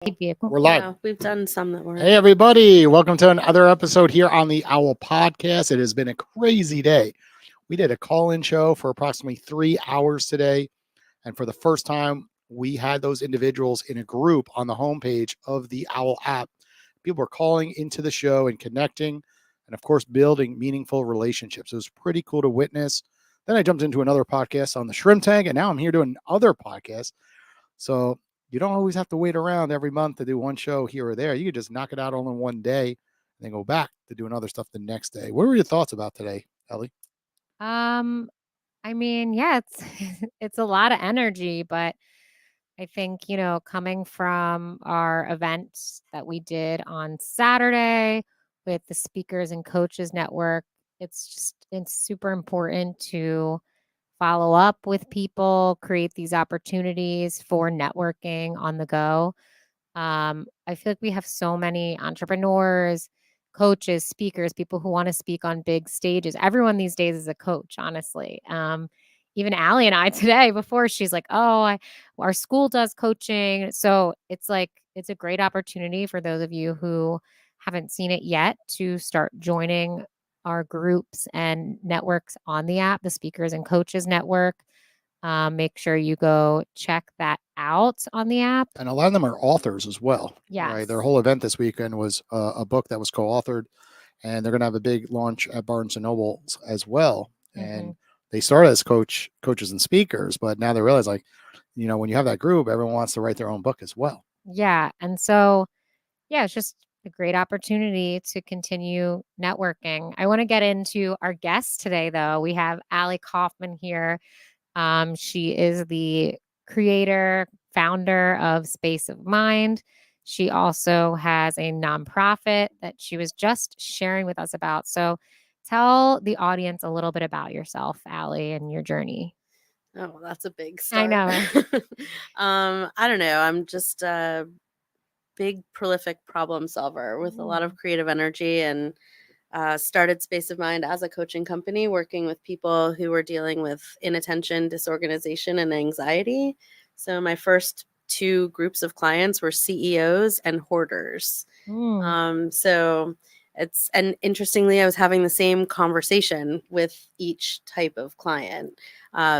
vehicle. We're live. Yeah, we've done some that weren't. Hey, everybody. Welcome to another episode here on the OWWL Podcast. It has been a crazy day. We did a call-in show for approximately 3 hours today. And for the first time, we had those individuals in a group on the homepage of the OWWL app. People were calling into the show and connecting and, of course, building meaningful relationships. It was pretty cool to witness. Then I jumped into another podcast on the shrimp tank, and now I'm here doing other podcasts. So you don't always have to wait around every month to do one show here or there. You could just knock it out all in one day and then go back to doing other stuff the next day. What were your thoughts about today, Ellie? I mean, yeah, it's it's a lot of energy, but I think, coming from our events that we did on Saturday with the Speakers and Coaches Network, it's super important to follow up with people, create these opportunities for networking on the go. I feel like we have so many entrepreneurs, coaches, speakers, people who want to speak on big stages. Everyone these days is a coach, honestly. Even Ali and I today, before she's like, our school does coaching. So it's like, it's a great opportunity for those of you who haven't seen it yet to start joining our groups and networks on the app, the Speakers and Coaches Network. Make sure you go check that out on the app. And a lot of them are authors as well. Yes. Right? Their whole event this weekend was a book that was co-authored, and they're going to have a big launch at Barnes and Noble as well. And they started as coaches and speakers, but now they realize, like, when you have that group, everyone wants to write their own book as well. Yeah. And so, yeah, it's just a great opportunity to continue networking. I want to get into our guest today, though. We have Ali Kaufman here. She is the creator, founder of Space of Mind. She also has a nonprofit that she was just sharing with us about. So tell the audience a little bit about yourself, Ali, and your journey. Oh, that's a big start. I know. I don't know. I'm just a big, prolific problem solver with a lot of creative energy, and started Space of Mind as a coaching company, working with people who were dealing with inattention, disorganization, and anxiety. So my first two groups of clients were CEOs and hoarders. And interestingly, I was having the same conversation with each type of client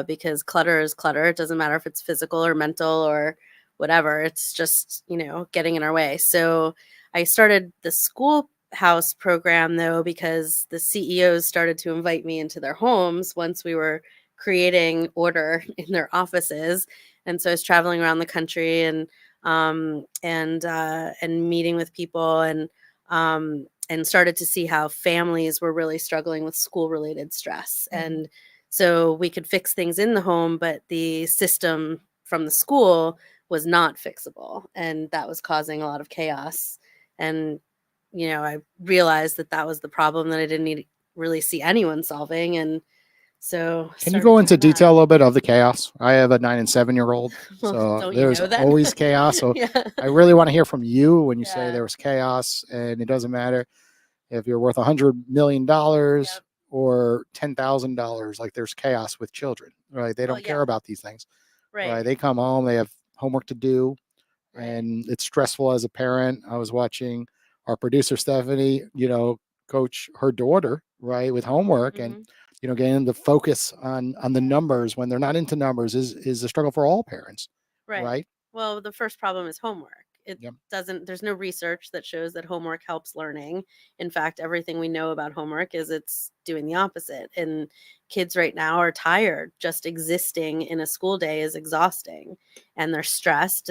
because clutter is clutter. It doesn't matter if it's physical or mental or whatever. It's just, getting in our way. So I started the schoolhouse program, though, because the CEOs started to invite me into their homes once we were creating order in their offices. And so I was traveling around the country and meeting with people and started to see how families were really struggling with school-related stress. And so we could fix things in the home, but the system from the school was not fixable. And that was causing a lot of chaos. And, I realized that was the problem that I didn't really see anyone solving. And so Can you go into detail a little bit of the chaos? I have a 9 and 7-year-old, so there's always chaos. So Yeah. I really want to hear from you when you say there was chaos, and it doesn't matter if you're worth $100 million or $10,000. Like, there's chaos with children, right? They don't care about these things, right? They come home, they have homework to do, and it's stressful as a parent. I was watching our producer Stephanie, coach her daughter, right, with homework, and getting the focus on the numbers when they're not into numbers is a struggle for all parents, right? Well, the first problem is homework. There's no research that shows that homework helps learning. In fact, everything we know about homework is it's doing the opposite. And kids right now are tired. Just existing in a school day is exhausting. And they're stressed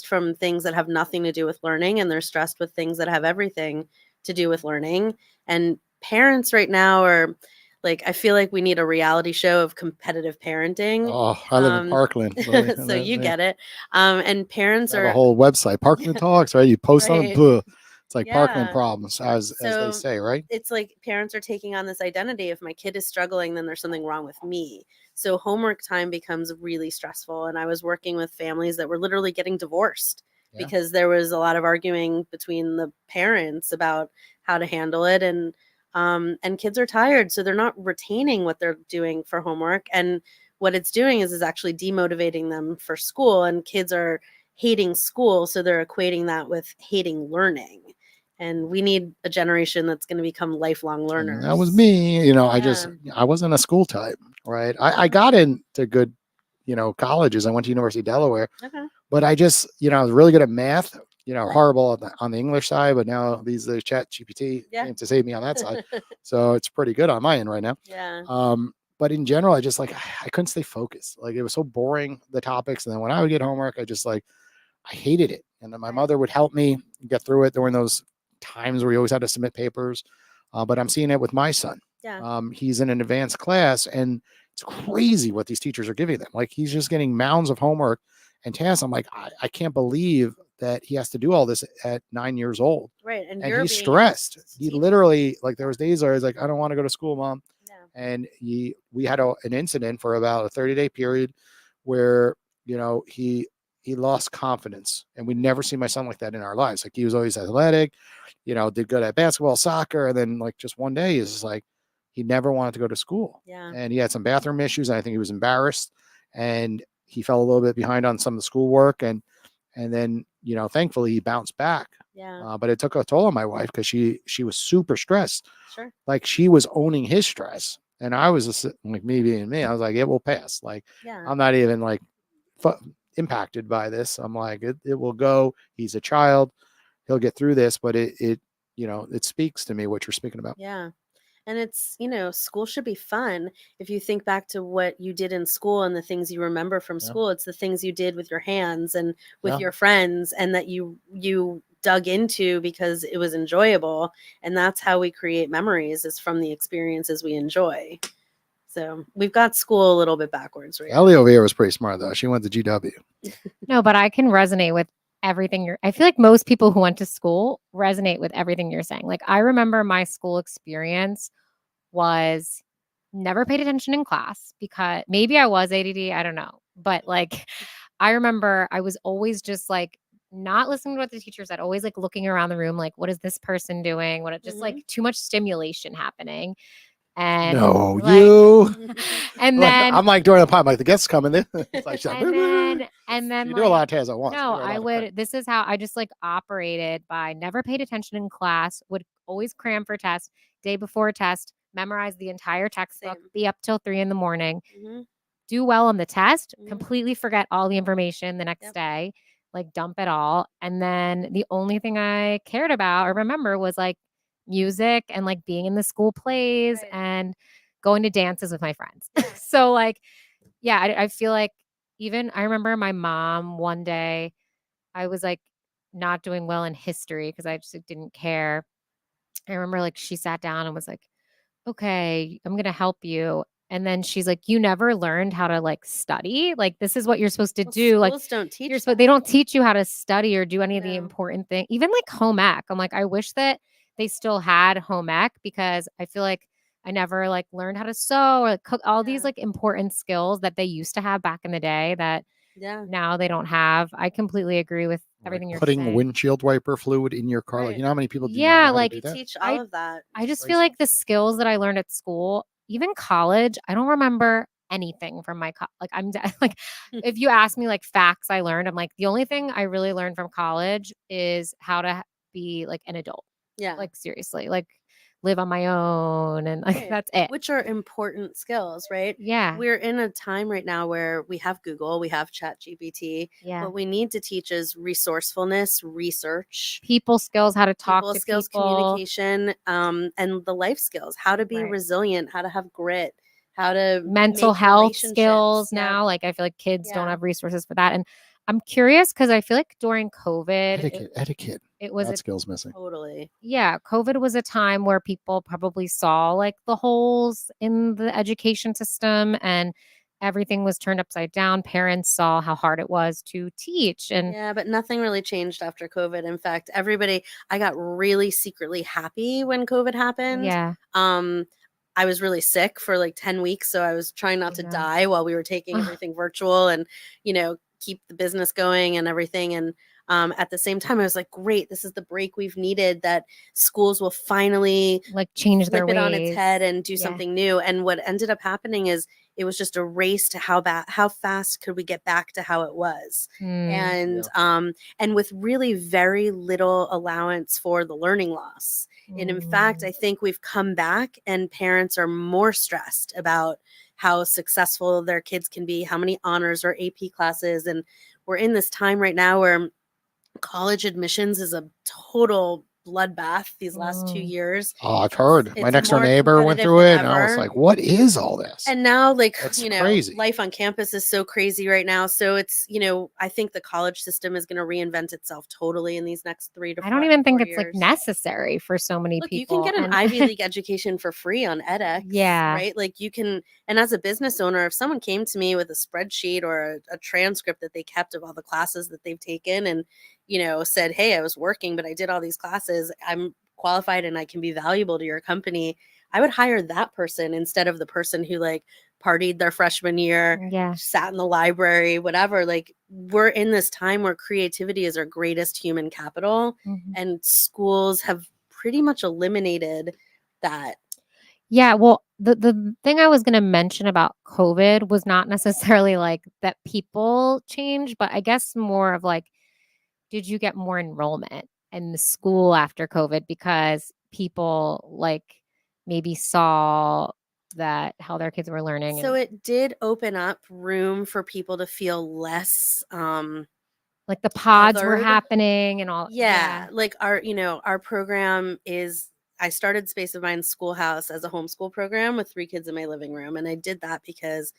from things that have nothing to do with learning. And they're stressed with things that have everything to do with learning. And parents right now are like, I feel like we need a reality show of competitive parenting. Oh, I live in Parkland. So you get it. And parents have are a whole website, Parkland Talks, right? You post on it, it's like Parkland Yeah. problems, as they say, right? It's like parents are taking on this identity. If my kid is struggling, then there's something wrong with me. So homework time becomes really stressful. And I was working with families that were literally getting divorced because there was a lot of arguing between the parents about how to handle it. And kids are tired, so they're not retaining what they're doing for homework. And what it's doing is actually demotivating them for school. And kids are hating school, so they're equating that with hating learning. And we need a generation that's going to become lifelong learners. And that was me. You know, Yeah. I wasn't a school type, right? I got into good, colleges. I went to University of Delaware, Okay. but I just, I was really good at math, horrible on the English side, but now these the chat GPT came to save me on that side. So it's pretty good on my end right now. Yeah. But in general, I just I couldn't stay focused. Like it was so boring, the topics. And then when I would get homework, I just I hated it. And then my mother would help me get through it during those times where you always had to submit papers. But I'm seeing it with my son. Yeah. He's in an advanced class, and it's crazy what these teachers are giving them. Like he's just getting mounds of homework and tasks. I'm like, I can't believe that he has to do all this at 9 years old. Right. And he's stressed. He literally, like, there was days where he's like, I don't want to go to school, Mom. Yeah. And we had an incident for about a 30-day period where, he lost confidence, and we never see my son like that in our lives. Like he was always athletic, did good at basketball, soccer. And then just one day he's just like, he never wanted to go to school. Yeah. And he had some bathroom issues, and I think he was embarrassed, and he fell a little bit behind on some of the schoolwork. And then, thankfully he bounced back. Yeah. But it took a toll on my wife because she was super stressed. Sure. Like she was owning his stress. And I was just like, me being me, I was like, it will pass. Like, I'm not even impacted by this. I'm like, it will go. He's a child. He'll get through this. But it speaks to me what you're speaking about. Yeah. And it's, school should be fun. If you think back to what you did in school and the things you remember from school, it's the things you did with your hands and with your friends, and that you dug into because it was enjoyable. And that's how we create memories, is from the experiences we enjoy. So we've got school a little bit backwards right Ellie over here was pretty smart, though. She went to GW. No, but I can resonate with everything I feel like most people who went to school resonate with everything you're saying. Like I remember my school experience was never paid attention in class, because maybe I was ADD, I don't know. But I remember I was always just not listening to what the teacher said, always looking around the room, what is this person doing? Just too much stimulation happening. And no, you. And then I'm during the pod, the guests coming in. and then you do a lot of tasks at once. No, I would. This is how I just operated by never paid attention in class, would always cram for test, day before test, memorize the entire textbook, be up till 3 a.m, do well on the test, completely forget all the information the next day, dump it all. And then the only thing I cared about or remember was music and being in the school plays and going to dances with my friends. So I feel even I remember my mom one day, I was not doing well in history because I just didn't care. I remember she sat down and was like, okay, I'm going to help you. And then she's like, you never learned how to study. This is what you're supposed to do. Schools don't teach they don't teach you how to study or do any of the important things. Even home ec. I'm I wish that they still had home ec, because I feel I never learned how to sew or cook, all these important skills that they used to have back in the day that now they don't have. I completely agree with everything you're saying. Putting windshield wiper fluid in your car. You know how many people do teach all of that. I just feel the skills that I learned at school, even college, I don't remember anything from my if you ask me facts I learned, I'm the only thing I really learned from college is how to be an adult. Yeah. Seriously, live on my own, and that's it. Which are important skills, right? Yeah. We're in a time right now where we have Google, we have Chat GPT. Yeah. What we need to teach is resourcefulness, research, people skills, how to talk to skills, people, communication, and the life skills, how to be resilient, how to have grit, how to mental health skills. Now, I feel kids don't have resources for that. And I'm curious because I feel during COVID, etiquette. It was that skill's missing. Totally. Yeah. COVID was a time where people probably saw the holes in the education system, and everything was turned upside down. Parents saw how hard it was to teach. And but nothing really changed after COVID. In fact, I got really secretly happy when COVID happened. Yeah. I was really sick for 10 weeks. So I was trying not to die while we were taking everything virtual and, keep the business going and everything. And at the same time, I was like, great, this is the break we've needed, that schools will finally change flip their it on ways. its head and do something new. And what ended up happening is it was just a race to how fast could we get back to how it was. And with really very little allowance for the learning loss. And in fact, I think we've come back and parents are more stressed about how successful their kids can be, how many honors or AP classes. And we're in this time right now where college admissions is a total bloodbath these last 2 years. Oh, I've heard. My It's next door more neighbor went competitive through than it, and I was ever. like, what is all this? And now, like, That's you know, crazy. life on campus is so crazy right now. So it's, you know, I think the college system is going to reinvent itself totally in these next 3 to 4 I years. don't even think it's like necessary for so many Look, people. you can get an Ivy League education for free on edX, Yeah. right? Like you can, and as a business owner, if someone came to me with a spreadsheet or a transcript that they kept of all the classes that they've taken and, you know, said, hey, I was working, but I did all these classes, I'm qualified and I can be valuable to your company, I would hire that person instead of the person who like partied their freshman year, sat in the library, whatever. Like we're in this time where creativity is our greatest human capital, and schools have pretty much eliminated that. Yeah, well, the thing I was going to mention about COVID was not necessarily like that people change, but I guess more of like, did you get more enrollment in the school after COVID because people like maybe saw that how their kids were learning? So it did open up room for people to feel less like the pods were othered. happening and all. Yeah, like our, you know, our program is, I started Space of Mind Schoolhouse as a homeschool program with 3 kids in my living room. And I did that because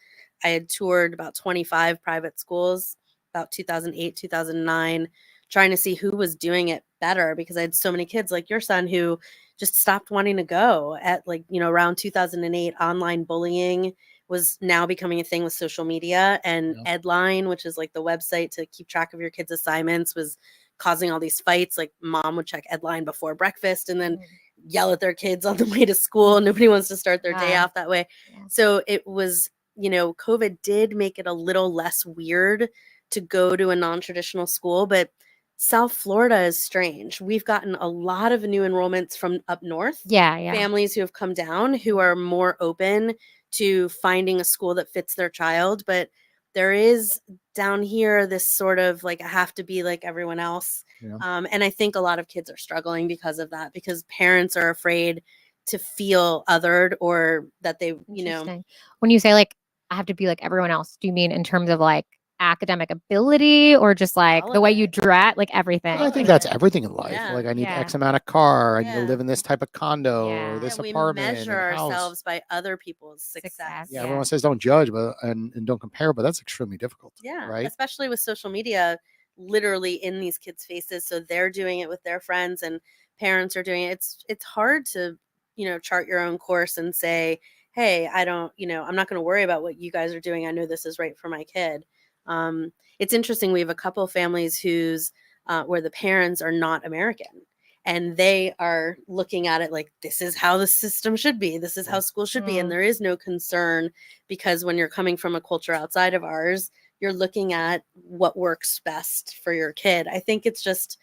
I had toured about 25 private schools about 2008, 2009, trying to see who was doing it better because I had so many kids like your son who just stopped wanting to go at like, you know, around 2008. Online bullying was now becoming a thing with social media, and Edline, which is like the website to keep track of your kids' assignments, was causing all these fights. Like mom would check Edline before breakfast and then yell at their kids on the way to school. Nobody wants to start their day off that way. So it was, you know, COVID did make it a little less weird to go to a non-traditional school, but South Florida is strange. We've gotten a lot of new enrollments from up north. Families who have come down who are more open to finding a school that fits their child. But there is down here this sort of like, I have to be like everyone else. And I think a lot of kids are struggling because of that, because parents are afraid to feel othered or that they, you know. When you say like, I have to be like everyone else, do you mean in terms of like academic ability or just like the way you dress, like everything? But I think that's everything in life. Like I need X amount of car. I need to live in this type of condo or this apartment. We measure ourselves by other people's success. Yeah, everyone says don't judge, but and don't compare, but that's extremely difficult. Right. Especially with social media, literally in these kids' faces. So they're doing it with their friends and parents are doing it. It's hard to, you know, chart your own course and say, hey, I don't, you know, I'm not going to worry about what you guys are doing. I know this is right for my kid. It's interesting. We have a couple of families whose where the parents are not American, and they are looking at it like this is how the system should be. This is how school should be. And there is no concern because when you're coming from a culture outside of ours, you're looking at what works best for your kid. I think it's just,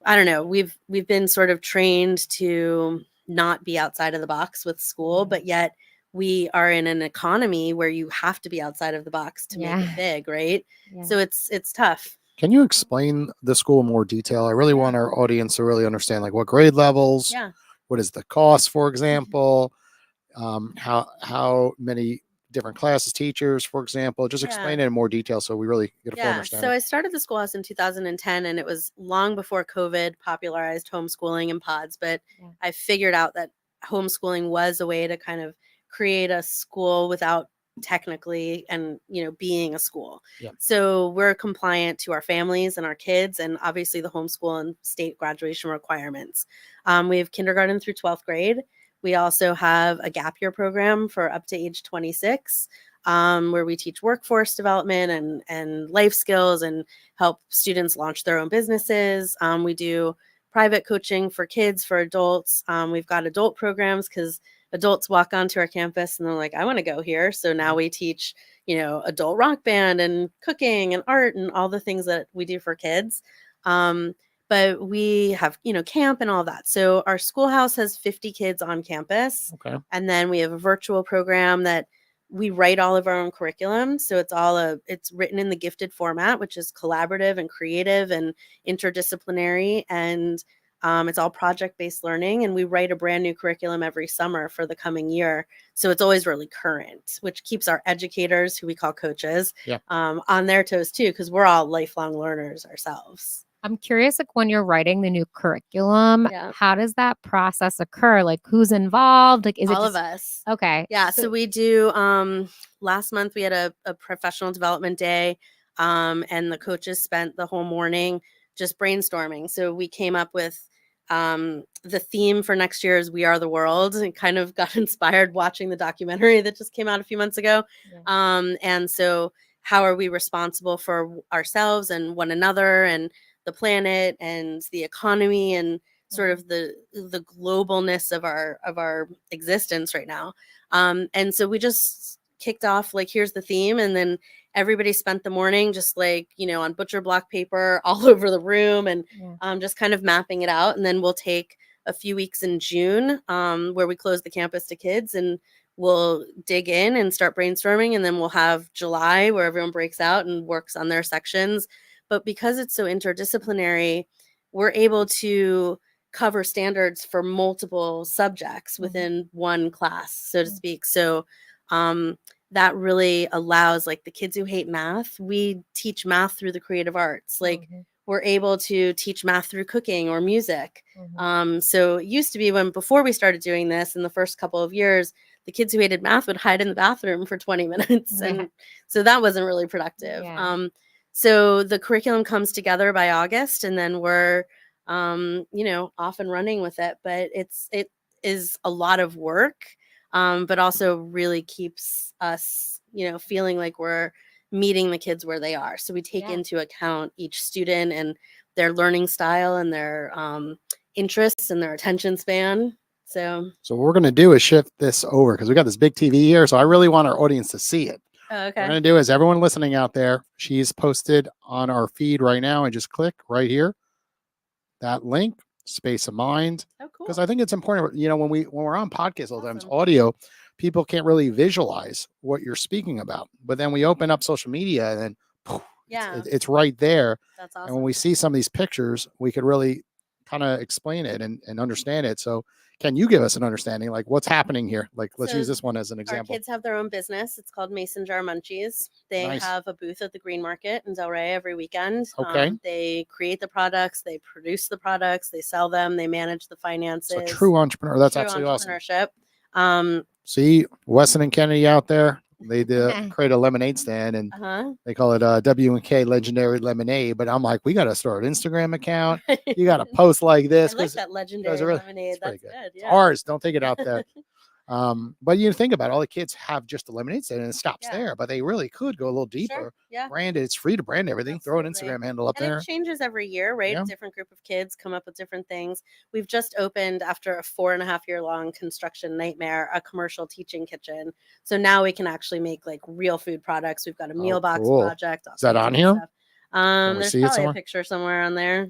I don't know. We've been sort of trained to not be outside of the box with school, but yet we are in an economy where you have to be outside of the box to make it big, right? So it's tough. Can you explain the school in more detail? I really want our audience to really understand like what grade levels, what is the cost, for example, how many different classes, teachers, for example. Just explain it in more detail so we really get a full understanding. So I started the schoolhouse in 2010, and it was long before COVID popularized homeschooling and pods, but I figured out that homeschooling was a way to kind of create a school without technically and, you know, being a school. So we're compliant to our families and our kids, and obviously the homeschool and state graduation requirements. We have kindergarten through 12th grade. We also have a gap year program for up to age 26, where we teach workforce development and life skills and help students launch their own businesses. We do private coaching for kids, for adults. We've got adult programs because adults walk onto our campus and they're like, I want to go here. So now we teach, you know, adult rock band and cooking and art and all the things that we do for kids. But we have, you know, camp and all that. So our schoolhouse has 50 kids on campus. And then we have a virtual program that We write all of our own curriculum. So it's written in the gifted format, which is collaborative and creative and interdisciplinary. And it's all project-based learning. And we write a brand new curriculum every summer for the coming year. So it's always really current, which keeps our educators, who we call coaches, on their toes too, because we're all lifelong learners ourselves. I'm curious, like when you're writing the new curriculum, how does that process occur? Like who's involved? Like is all it of us? Okay. Yeah. So we do. Last month we had a professional development day, and the coaches spent the whole morning just brainstorming. So we came up with the theme for next year is "We Are the World," and kind of got inspired watching the documentary that just came out a few months ago. And so, how are we responsible for ourselves and one another and the planet and the economy and sort of the globalness of our existence right now. And so we just kicked off like, here's the theme, and then everybody spent the morning just like, on butcher block paper all over the room and just kind of mapping it out. And then we'll take a few weeks in June where we close the campus to kids, and we'll dig in and start brainstorming. And then we'll have July where everyone breaks out and works on their sections. But because it's so interdisciplinary, we're able to cover standards for multiple subjects within one class, so to speak. So that really allows, like, the kids who hate math, we teach math through the creative arts. Like we're able to teach math through cooking or music. So it used to be before we started doing this in the first couple of years, the kids who hated math would hide in the bathroom for 20 minutes. And so that wasn't really productive. So the curriculum comes together by August, and then we're, off and running with it. But it is a lot of work, but also really keeps us, feeling like we're meeting the kids where they are. So we take into account each student and their learning style and their interests and their attention span. So what we're going to do is shift this over because we got this big TV here. So I really want our audience to see it. okay. What we're going to do is, everyone listening out there, she's posted on our feed right now, and just click right here, that link, Space of Mind. Oh, cool. Because I think it's important, when we're on podcasts all the times, audio, people can't really visualize what you're speaking about. But then we open up social media, and then poof, it's right there. That's awesome. And when we see some of these pictures, we could really kind of explain it and understand it. So can you give us an understanding, like what's happening here? Like, let's use this one as an example. Our kids have their own business. It's called Mason Jar Munchies. They have a booth at the Green Market in Delray every weekend. Okay. They create the products, they produce the products, they sell them, they manage the finances. So true entrepreneur. That's absolutely entrepreneurship. Awesome. See, Weston and Kennedy out there, they create a lemonade stand, and they call it W&K Legendary Lemonade. But I'm like, we got to start an Instagram account. You got to post like this. I like that legendary lemonade. That's good. It's ours. Don't take it out there. But you think about it, all the kids have just a lemonade stand and it stops there, but they really could go a little deeper. Brand it. It's free to brand everything. Absolutely. Throw an Instagram handle up there. It changes every year, right? A different group of kids come up with different things. We've just opened, after a 4.5-year long construction nightmare, a commercial teaching kitchen. So now we can actually make like real food products. We've got a meal box project. Is that on here? There's probably a picture somewhere on there.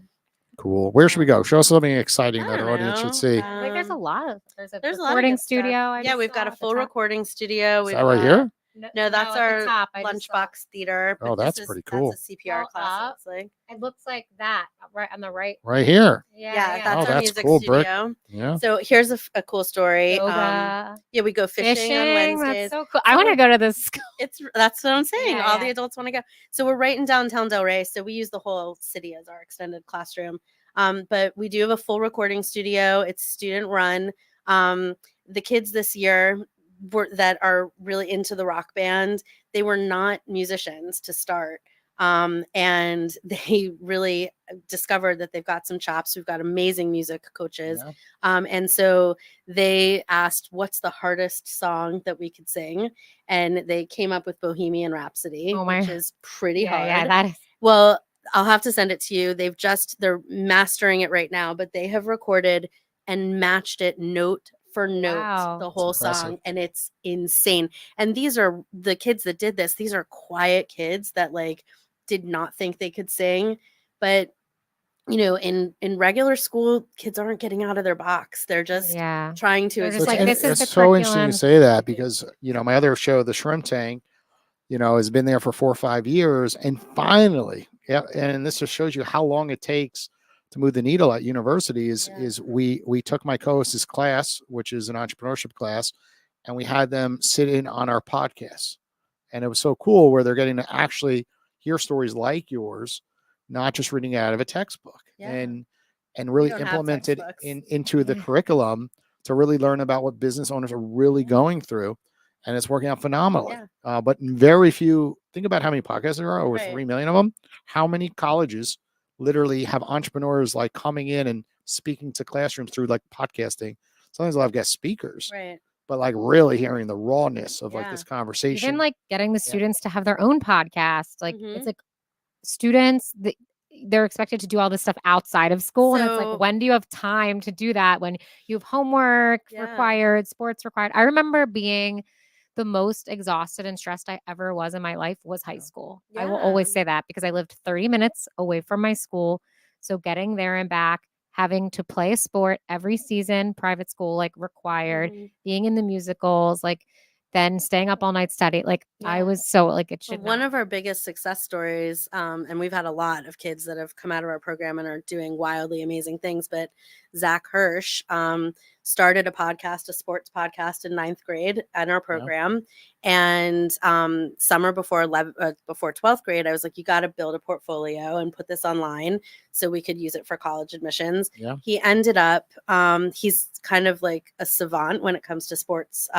Cool. Where should we go? Show us something exciting that our audience should see. Like there's a lot of there's recording studio. We've got a full recording studio. Is that right here? No, that's our lunchbox theater. Oh, that's pretty cool. That's a CPR class. It looks like that right on the right. Right here. That's our music studio. Yeah. So here's a cool story. Yoga. We go fishing on Wednesdays. That's so cool. I want to go to this. That's what I'm saying. All the adults want to go. So we're right in downtown Delray. So we use the whole city as our extended classroom. But we do have a full recording studio. It's student run. The kids this year that are really into the rock band, they were not musicians to start. And they really discovered that they've got some chops. We've got amazing music coaches. And so they asked, what's the hardest song that we could sing? And they came up with Bohemian Rhapsody, which is pretty hard. Yeah, that is. Well, I'll have to send it to you. They're mastering it right now, but they have recorded and matched it note for note, the whole song, and it's insane. And these are the kids that did this. These are quiet kids that like did not think they could sing, but in regular school, kids aren't getting out of their box. They're just Yeah. trying to They're just explain. like, this is it's the so interesting you curriculum. say that because, my other show, The Shrimp Tank, has been there for 4 or 5 years. And finally, yeah, and this just shows you how long it takes to move the needle at university is we took my co-host's class, which is an entrepreneurship class, and we had them sit in on our podcast. And it was so cool where they're getting to actually hear stories like yours, not just reading out of a textbook, and really don't have implement it textbooks. into the curriculum to really learn about what business owners are really going through. And it's working out phenomenally. But very few, think about how many podcasts there are, over 3 million of them. How many colleges literally have entrepreneurs like coming in and speaking to classrooms through like podcasting? Sometimes they'll have guest speakers. Right. But like really hearing the rawness of like this conversation. Even like getting the students to have their own podcast. Like Mm-hmm. it's like students, they're expected to do all this stuff outside of school. And it's like, when do you have time to do that? When you have homework required, sports required. I remember being the most exhausted and stressed I ever was in my life was high school. I will always say that because I lived 30 minutes away from my school. So getting there and back, having to play a sport every season, private school, like required, being in the musicals, like then staying up all night study. Like I was so like, it should One of our biggest success stories, and we've had a lot of kids that have come out of our program and are doing wildly amazing things, but Zach Hirsch started a sports podcast in 9th grade in our program. And summer before 12th grade, I was like, you got to build a portfolio and put this online so we could use it for college admissions. He ended up, he's kind of like a savant when it comes to sports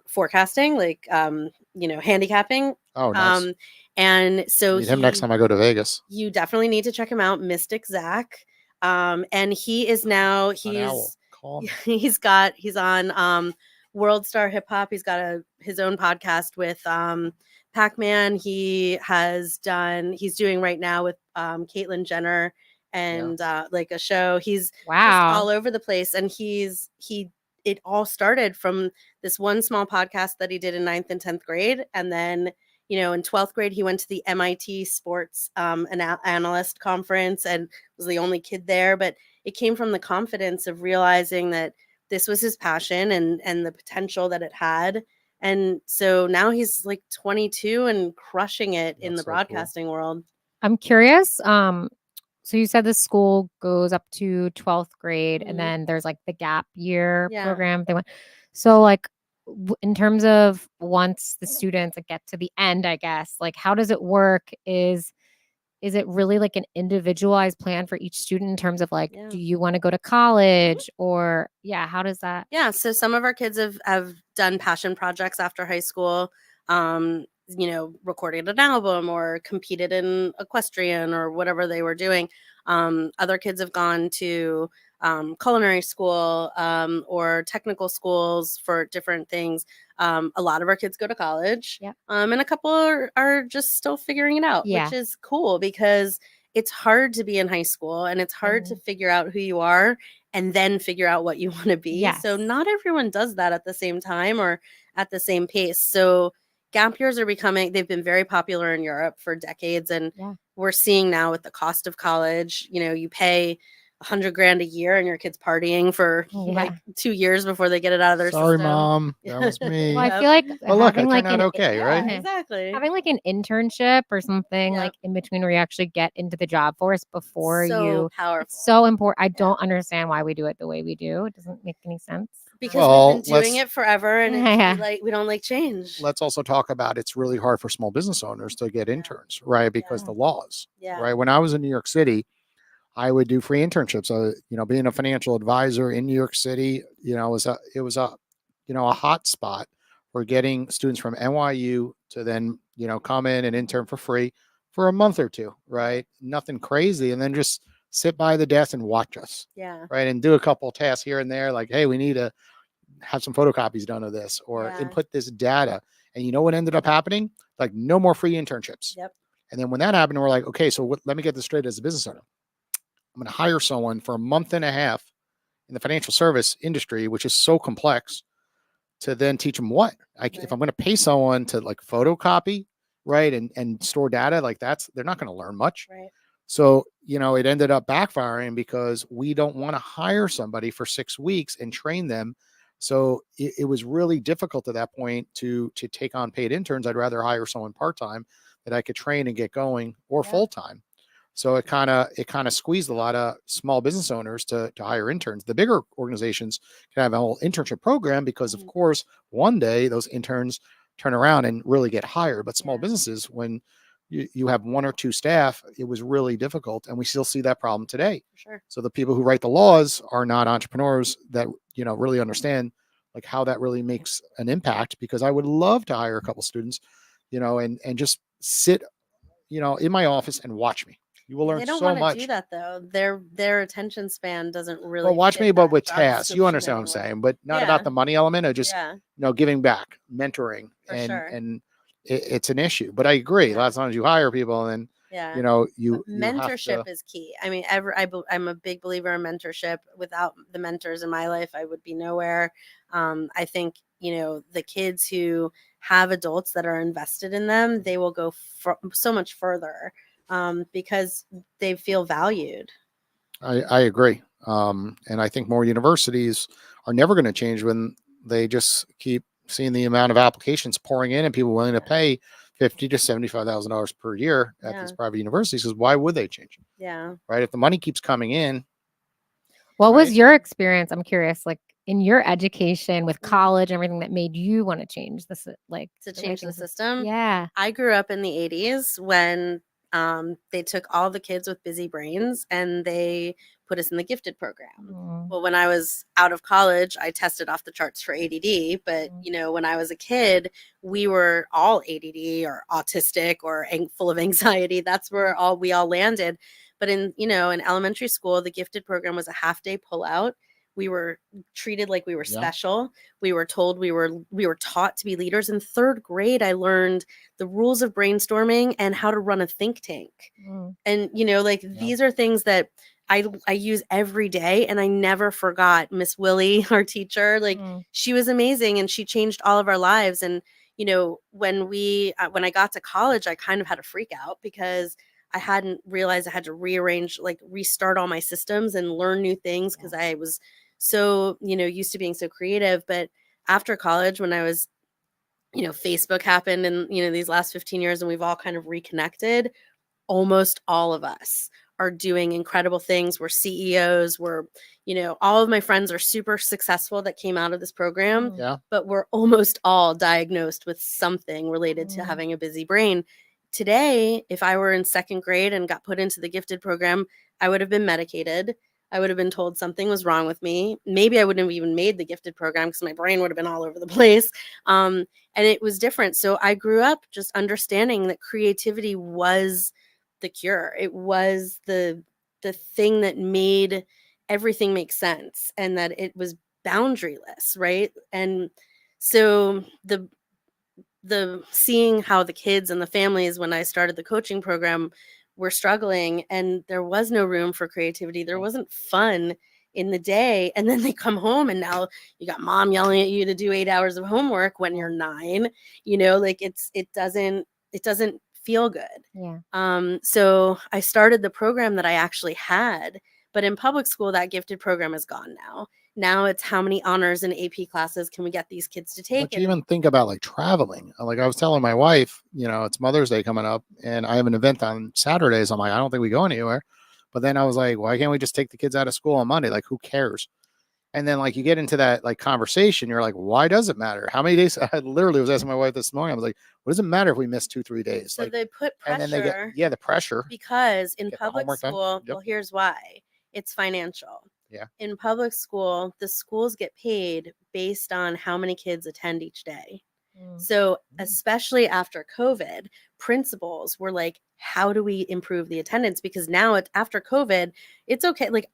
forecasting, like handicapping. Oh, nice. And so meet him next time I go to Vegas. You definitely need to check him out, Mystic Zach. And he is now he's on World Star Hip Hop. He's got his own podcast with Pac-Man. He's doing right now with Caitlyn Jenner and like a show. He's just all over the place, and it all started from this one small podcast that he did in 9th and 10th grade. And then, in 12th grade, he went to the MIT sports analyst conference and was the only kid there. But it came from the confidence of realizing that this was his passion and the potential that it had. And so now he's like 22 and crushing it in the broadcasting world. I'm curious. So you said the school goes up to 12th grade and then there's like the gap year program they went. So like in terms of once the students get to the end, I guess, like how does it work? Is it really like an individualized plan for each student in terms of like, do you want to go to college or how does that? Yeah. So some of our kids have done passion projects after high school. Recorded an album or competed in equestrian or whatever they were doing. Other kids have gone to culinary school or technical schools for different things. A lot of our kids go to college, and a couple are just still figuring it out, which is cool because it's hard to be in high school and it's hard to figure out who you are and then figure out what you want to be. So not everyone does that at the same time or at the same pace. So gap years they've been very popular in Europe for decades. And we're seeing now with the cost of college, you pay $100,000 a year and your kid's partying for like 2 years before they get it out of their Sorry, system. Mom. That was me. Well, I feel like look, it turned out okay, right? Exactly. Having like an internship or something like in between where you actually get into the job force before powerful. It's so important. I don't understand why we do it the way we do. It doesn't make any sense. Because we've been doing it forever and we don't like change. Let's also talk about it's really hard for small business owners to get interns, right? Because the laws, right? When I was in New York City, I would do free internships. Being a financial advisor in New York City, it was a hot spot for getting students from NYU to then, come in and intern for free for a month or two, right? Nothing crazy. And then just sit by the desk and watch us. Right. And do a couple of tasks here and there. Like, hey, we need to have some photocopies done of this or input this data. And you know what ended up happening? Like no more free internships. And then when that happened, we're like, okay, so let me get this straight as a business owner. I'm going to hire someone for a month and a half in the financial service industry, which is so complex, to then teach them what? If I'm going to pay someone to like photocopy, right, and store data, like they're not going to learn much. So, it ended up backfiring because we don't want to hire somebody for 6 weeks and train them. So it was really difficult at that point to take on paid interns. I'd rather hire someone part-time that I could train and get going, or Yeah. full-time. So it kind of squeezed a lot of small business owners to hire interns. The bigger organizations can have a whole internship program because, of course, one day those interns turn around and really get hired. But small Yeah. businesses, when you have one or two staff, it was really difficult, and we still see that problem today. For sure. So the people who write the laws are not entrepreneurs that really understand like how that really makes an impact. Because I would love to hire a couple students, and just sit, in my office and watch me. You will Yeah, learn they don't so want to do much. that though. Their attention span doesn't Well, really watch fit me, but that with job tasks. You description understand what I'm anymore. saying, but not Yeah. about the money element of just, Yeah. giving back, mentoring, For and sure. it's an issue. But I agree. Yeah. As long as you hire people, then Yeah. you have Mentorship to. is key. I mean, I'm a big believer in mentorship. Without the mentors in my life, I would be nowhere. I think, the kids who have adults that are invested in them, they will go so much further because they feel valued. I agree. And I think more universities are never going to change when they just keep seeing the amount of applications pouring in and people willing to pay $50,000 to $75,000 per year at Yeah. these private universities. Because why would they change? Yeah. Right? If the money keeps coming in. What was right? your experience? I'm curious, like in your education with Mhm. college and everything that made you want to change this, like To the way change the things are- system. Yeah. I grew up in the 80s when they took all the kids with busy brains and they put us in the gifted program. Mm, Well, when I was out of college, I tested off the charts for ADD. But, when I was a kid, we were all ADD or autistic or full of anxiety. That's where we all landed. But in elementary school, the gifted program was a half day pullout. We were treated like we were Yeah. special. We were told we were taught to be leaders. In third grade, I learned the rules of brainstorming and how to run a think tank. mm, And these are things that I use every day, and I never forgot Miss Willie, our teacher. Like, mm, she was amazing, and she changed all of our lives. And when I got to college, I kind of had a freak out because I hadn't realized I had to restart all my systems and learn new things because I was so used to being so creative. But after college, when I was Facebook happened in these last 15 years, and we've all kind of reconnected. Almost all of us are doing incredible things. We're CEOs. All of my friends are super successful that came out of this program, mm, Yeah. but we're almost all diagnosed with something related to mm. having a busy brain. Today, if I were in second grade and got put into the gifted program, I would have been medicated. I would have been told something was wrong with me. Maybe I wouldn't have even made the gifted program because my brain would have been all over the place. And it was different. So I grew up just understanding that creativity was the cure. It was the thing that made everything make sense, and that it was boundaryless, right? And so the seeing how the kids and the families, when I started the coaching program, were struggling and there was no room for creativity. There wasn't fun in the day. And then they come home and now you got mom yelling at you to do 8 hours of homework when you're 9, like it doesn't feel good. Yeah. So I started the program that I actually had, but in public school, that gifted program is gone now. Now it's how many honors and AP classes can we get these kids to take? But you even think about like traveling. Like I was telling my wife, it's Mother's Day coming up and I have an event on Saturdays. I'm like, I don't think we go anywhere. But then I was like, why can't we just take the kids out of school on Monday? Like, who cares? And then like you get into that like conversation, you're like, why does it matter? How many days? I literally was asking my wife this morning. I was like, what does it matter if we miss 2-3 days? So Like, they put and then they pressure get the pressure. because in Get the public homework done. school, Yep. well, here's why. It's financial. Yeah. In public school, the schools get paid based on how many kids attend each day. Mm, So, especially after COVID, principals were like, how do we improve the attendance? Because now after COVID, it's okay. Like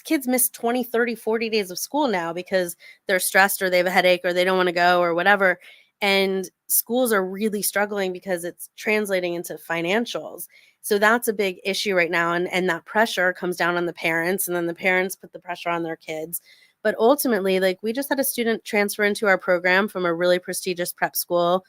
kids miss 20, 30, 40 days of school now because they're stressed or they have a headache or they don't want to go or whatever. And schools are really struggling because it's translating into financials. So that's a big issue right now. And that pressure comes down on the parents, and then the parents put the pressure on their kids. But ultimately, like, we just had a student transfer into our program from a really prestigious prep school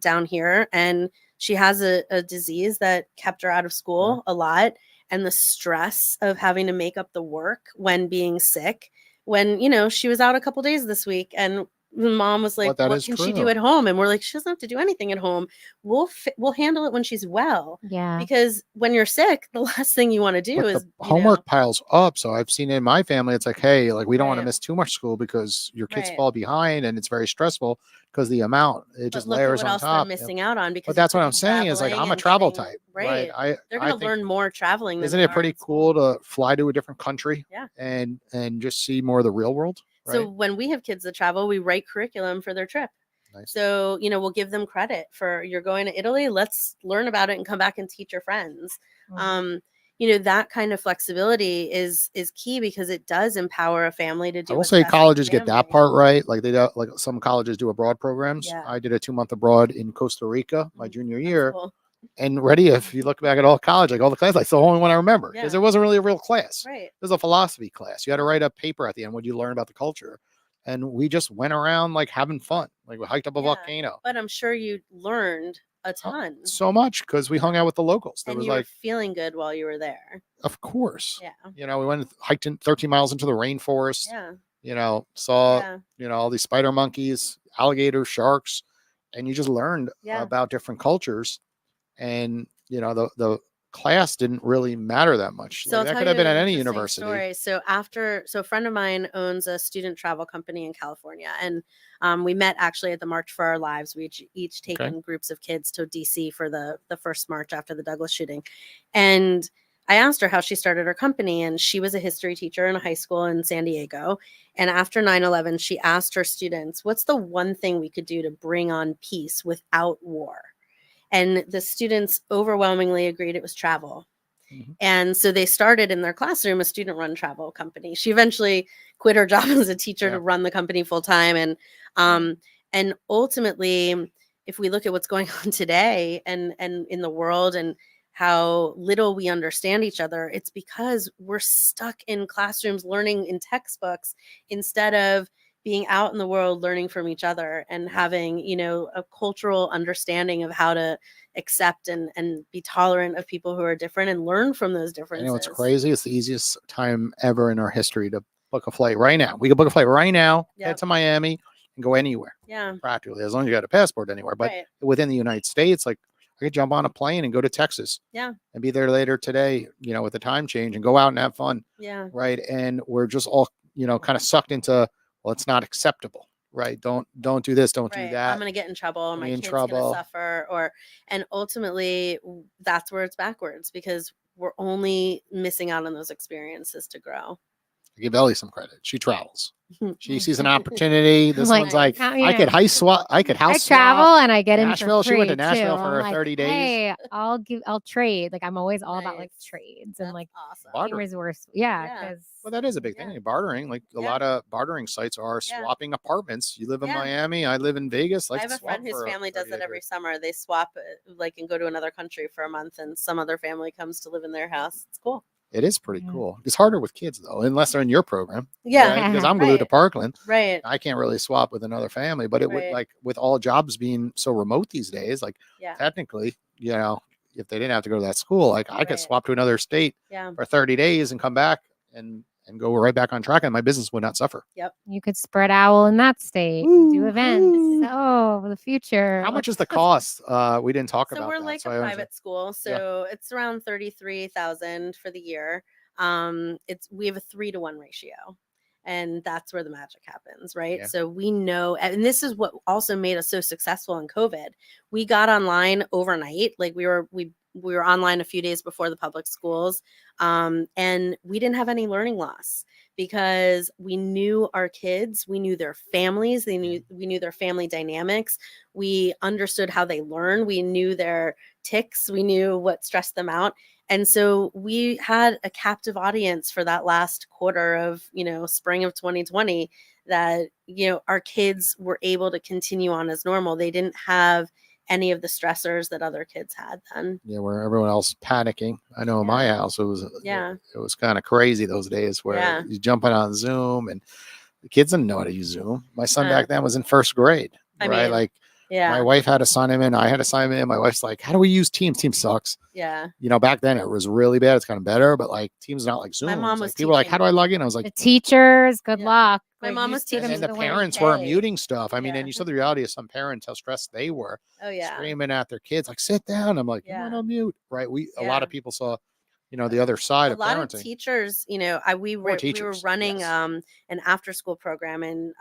down here. And she has a disease that kept her out of school a lot. And the stress of having to make up the work when being sick, when, she was out a couple days this week, and mom was like, what can she do at home? And we're like, she doesn't have to do anything at home. We'll handle it when she's well. Yeah. Because when you're sick, the last thing you want to do is the homework piles up. So I've seen in my family, it's like, hey, like we don't want to miss too much school because your kids fall behind and it's very stressful because the amount just layers on top. What else they're missing out on, because but that's what I'm saying is like I'm a travel type, right? They're going to learn more traveling. Isn't it pretty cool to fly to a different country? Yeah. And just see more of the real world? Right? So when we have kids that travel, we write curriculum for their trip. Nice. So, we'll give them credit for, you're going to Italy, let's learn about it and come back and teach your friends. Mm-hmm. That kind of flexibility is key, because it does empower a family to do. I will say colleges get that part right. Like like some colleges do abroad programs. Yeah. I did a 2-month abroad in Costa Rica my junior year. Cool. And if you look back at all college, like all the classes, it's the only one I remember, because there wasn't really a real class. Right. It was a philosophy class. You had to write a paper at the end. What did you learn about the culture? And we just went around like having fun. Like we hiked up a volcano. But I'm sure you learned a ton. So much, because we hung out with the locals. And you were feeling good while you were there. Of course. Yeah. We went hiked in 13 miles into the rainforest. Yeah. Saw, all these spider monkeys, alligators, sharks, and you just learned about different cultures. And, the class didn't really matter that much. So that could have been at any university. Story. So a friend of mine owns a student travel company in California, and we met actually at the March for Our Lives. We each taken groups of kids to DC for the first march after the Douglas shooting. And I asked her how she started her company, and she was a history teacher in a high school in San Diego. And after 9/11, she asked her students, what's the one thing we could do to bring on peace without war? And the students overwhelmingly agreed it was travel. Mm-hmm. And so they started in their classroom a student-run travel company. She eventually quit her job as a teacher to run the company full-time. And ultimately, if we look at what's going on today and in the world and how little we understand each other, it's because we're stuck in classrooms learning in textbooks instead of being out in the world learning from each other and having, a cultural understanding of how to accept and be tolerant of people who are different and learn from those differences. It's crazy. It's the easiest time ever in our history to book a flight right now. We could book a flight right now, head to Miami and go anywhere. Yeah. Practically, as long as you got a passport anywhere. But within the United States, like I could jump on a plane and go to Texas. Yeah. And be there later today, with the time change, and go out and have fun. Yeah. Right. And we're just all, kind of sucked into, well, it's not acceptable, right? Don't do this, don't do that. I'm going to get in trouble. My kid's going to suffer. And ultimately, that's where it's backwards, because we're only missing out on those experiences to grow. I give Ellie some credit. She travels. She sees an opportunity. This one's like, I could house swap. I travel and I get in Nashville. For free she went to Nashville too. for 30 days. Hey, I'll trade. Like I'm always all about like trades and like awesome. Resource. Yeah. Well, that is a big thing. Bartering, like a lot of bartering sites are swapping apartments. You live in Miami. I live in Vegas. I have a friend whose family does that every summer. They swap and go to another country for a month, and some other family comes to live in their house. It's cool. It is pretty cool. It's harder with kids though, unless they're in your program. Yeah. Right? Because I'm glued to Parkland. Right. I can't really swap with another family, but it would, like with all jobs being so remote these days, like technically, if they didn't have to go to that school, like I could swap to another state for 30 days and come back and go right back on track, and my business would not suffer. Yep. You could spread owl in that state, do events. Oh, the future. How much is the cost? We didn't talk about that. So we're like a private school. So it's around $33,000 for the year. We have a 3-to-1 ratio. And that's where the magic happens, right? Yeah. So we know, and this is what also made us so successful in COVID. We got online overnight. Like we were online a few days before the public schools. And we didn't have any learning loss because we knew our kids, we knew their families, we knew their family dynamics. We understood how they learn. We knew their tics. We knew what stressed them out. And so we had a captive audience for that last quarter of, spring of 2020 that, our kids were able to continue on as normal. They didn't have any of the stressors that other kids had then. Yeah, where everyone else panicking. I know in my house, it was kind of crazy those days where you're jumping on Zoom and the kids didn't know how to use Zoom. My son back then was in first grade, right? Yeah. My wife had a son in, I had a son in. My wife's like, how do we use Teams? Teams sucks. Yeah. You know, back then it was really bad. It's kind of better, but like Teams not like Zoom. My mom It's was like, people were like, teaching. how do I log in? I was The like, teachers, good Yeah. luck. My Like, mom you was see them teaching and the to the way- parents were day. muting stuff. I mean, Yeah. and you saw the reality of some parents, how stressed they were, Oh yeah. screaming at their kids, like, sit down. I'm like, Yeah. come on mute. Right. A lot Yeah. of people saw, you know, the other side A of lot parenting. of teachers, you know, we were running yes. An after school program in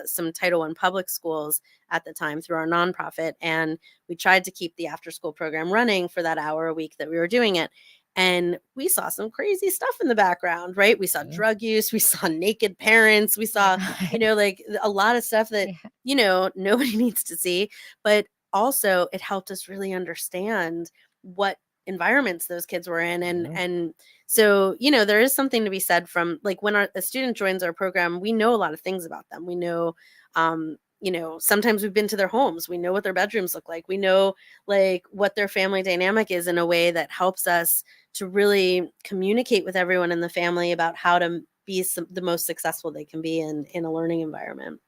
some Title I public schools at the time through our nonprofit, and we tried to keep the after school program running for that hour a week that we were doing it. And we saw some crazy stuff in the background, right? We saw Yeah. drug use, we saw naked parents, we saw, you know, like a lot of stuff that, Yeah. you know, nobody needs to see. But also it helped us really understand what environments those kids were in. And so, you know, there is something to be said from like when a student joins our program, we know a lot of things about them. We know, you know, sometimes we've been to their homes. We know what their bedrooms look like. We know like what their family dynamic is in a way that helps us to really communicate with everyone in the family about how to be the most successful they can be in a learning environment.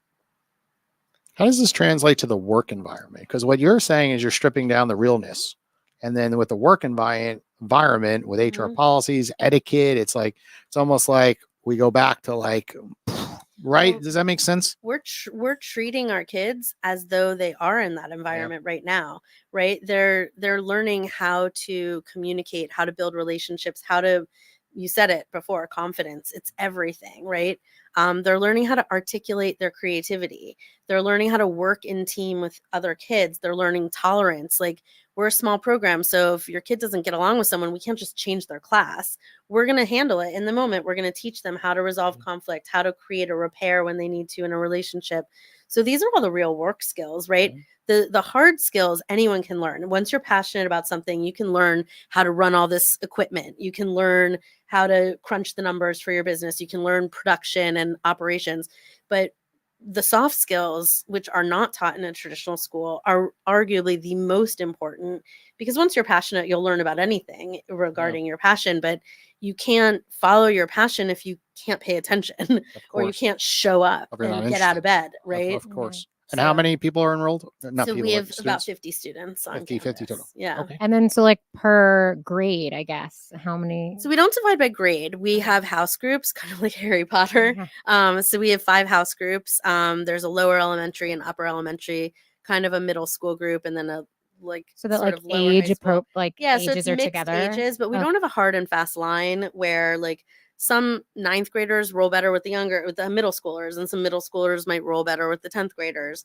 How does this translate to the work environment? Because what you're saying is you're stripping down the realness. And then with the work environment with HR policies, etiquette, it's almost like we go back to like, right? Well, does that make sense? We're treating our kids as though they are in that environment right now, right? They're learning how to communicate, how to build relationships, how to, you said it before, confidence. It's everything, right? They're learning how to articulate their creativity. They're learning how to work in team with other kids. They're learning tolerance. Like, we're a small program, so if your kid doesn't get along with someone, we can't just change their class. We're going to handle it in the moment. We're going to teach them how to resolve conflict, how to create a repair when they need to in a relationship. So these are all the real work skills, right? The hard skills anyone can learn. Once you're passionate about something, you can learn how to run all this equipment. You can learn how to crunch the numbers for your business. You can learn production and operations. But the soft skills, which are not taught in a traditional school, are arguably the most important, because once you're passionate, you'll learn about anything regarding your passion, but you can't follow your passion if you can't pay attention or you can't show up and get out of bed, right? Of course. And how many people are enrolled? Not So people, we have students? about 50 students on 50 campus. total. Yeah. Okay. And then so like per grade, I guess, how many? So we don't divide by grade. We have house groups, kind of like Harry Potter. So we have 5 house groups. There's a lower elementary and upper elementary, kind of a middle school group, and then a like So that sort like of lower high school. Yeah, so ages it's are mixed together. ages, but we don't have a hard and fast line where like some 9th graders roll better with the middle schoolers, and some middle schoolers might roll better with the 10th graders.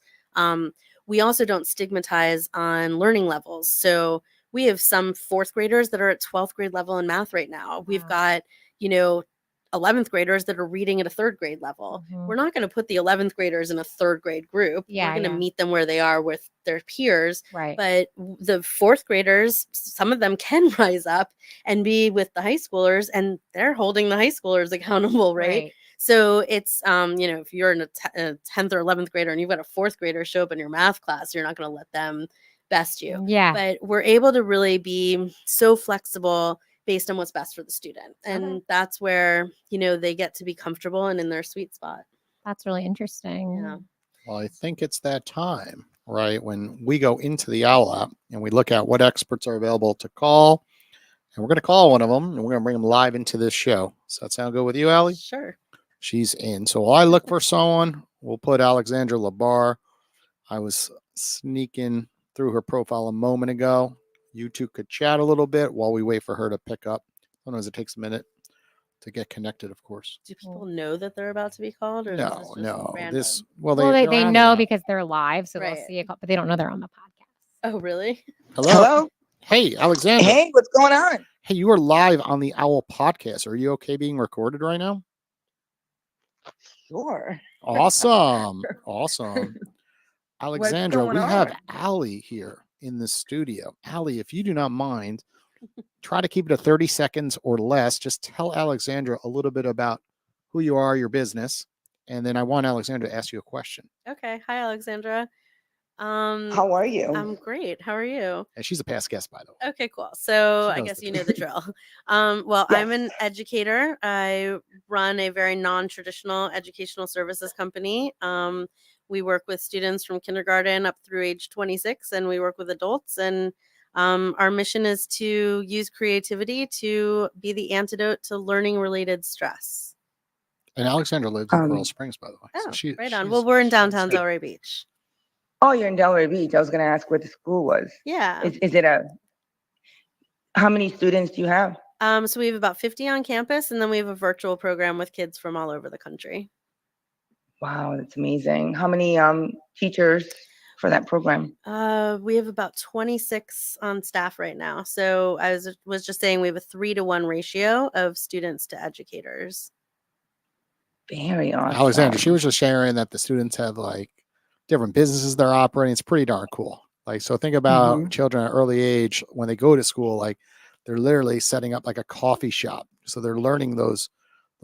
We also don't stigmatize on learning levels. So we have some 4th graders that are at 12th grade level in math right now. We've got, you know, 11th graders that are reading at a 3rd grade level. We're not going to put the 11th graders in a 3rd grade group. We're going to meet them where they are with their peers. Right. But the 4th graders, some of them can rise up and be with the high schoolers, and they're holding the high schoolers accountable, right? So it's, you know, if you're in a 10th or 11th grader and you've got a 4th grader show up in your math class, you're not going to let them best you. Yeah. But we're able to really be so flexible based on what's best for the student. And that's where, you know, they get to be comfortable and in their sweet spot. That's really interesting. Yeah. Well, I think it's that time, right? When we go into the OWL app and we look at what experts are available to call, and we're going to call one of them and we're going to bring them live into this show. Does that sound good with you, Ali? Sure. She's in. So while I look for someone, we'll put Alexandra Labar. I was sneaking through her profile a moment ago. You two could chat a little bit while we wait for her to pick up. Sometimes it takes a minute to get connected, of course. Do people know that they're about to be called? Or No. They know because they're live, so they'll see it, but they don't know they're on the podcast. Oh, really? Hello. Hey, Alexandra. Hey, what's going on? Hey, you are live on the OWL podcast. Are you okay being recorded right now? Sure. Awesome. Awesome. Alexandra, we have on? Ali here in the studio. Ali, if you do not mind, try to keep it to 30 seconds or less. Just tell Alexandra a little bit about who you are, your business, and then I want Alexandra to ask you a question. Okay. Hi, Alexandra. How are you? I'm great. How are you? And she's a past guest, by the way. Okay, cool. So She I knows guess the you know the drill. Well, Yes. I'm an educator. I run a very non-traditional educational services company. We work with students from kindergarten up through age 26, and we work with adults. And our mission is to use creativity to be the antidote to learning-related stress. And Alexandra lives in Coral Springs, by the way. Oh, So right on. Well, we're in downtown Delray Beach. Oh, you're in Delray Beach. I was going to ask where the school was. Yeah. Is it how many students do you have? So we have about 50 on campus, and then we have a virtual program with kids from all over the country. Wow, that's amazing. How many teachers for that program? We have about 26 on staff right now. So I was just saying we have a 3-to-1 ratio of students to educators. Very awesome. Alexandra, she was just sharing that the students have like different businesses they're operating. It's pretty darn cool. Like, so think about children at early age when they go to school, like they're literally setting up like a coffee shop. So they're learning those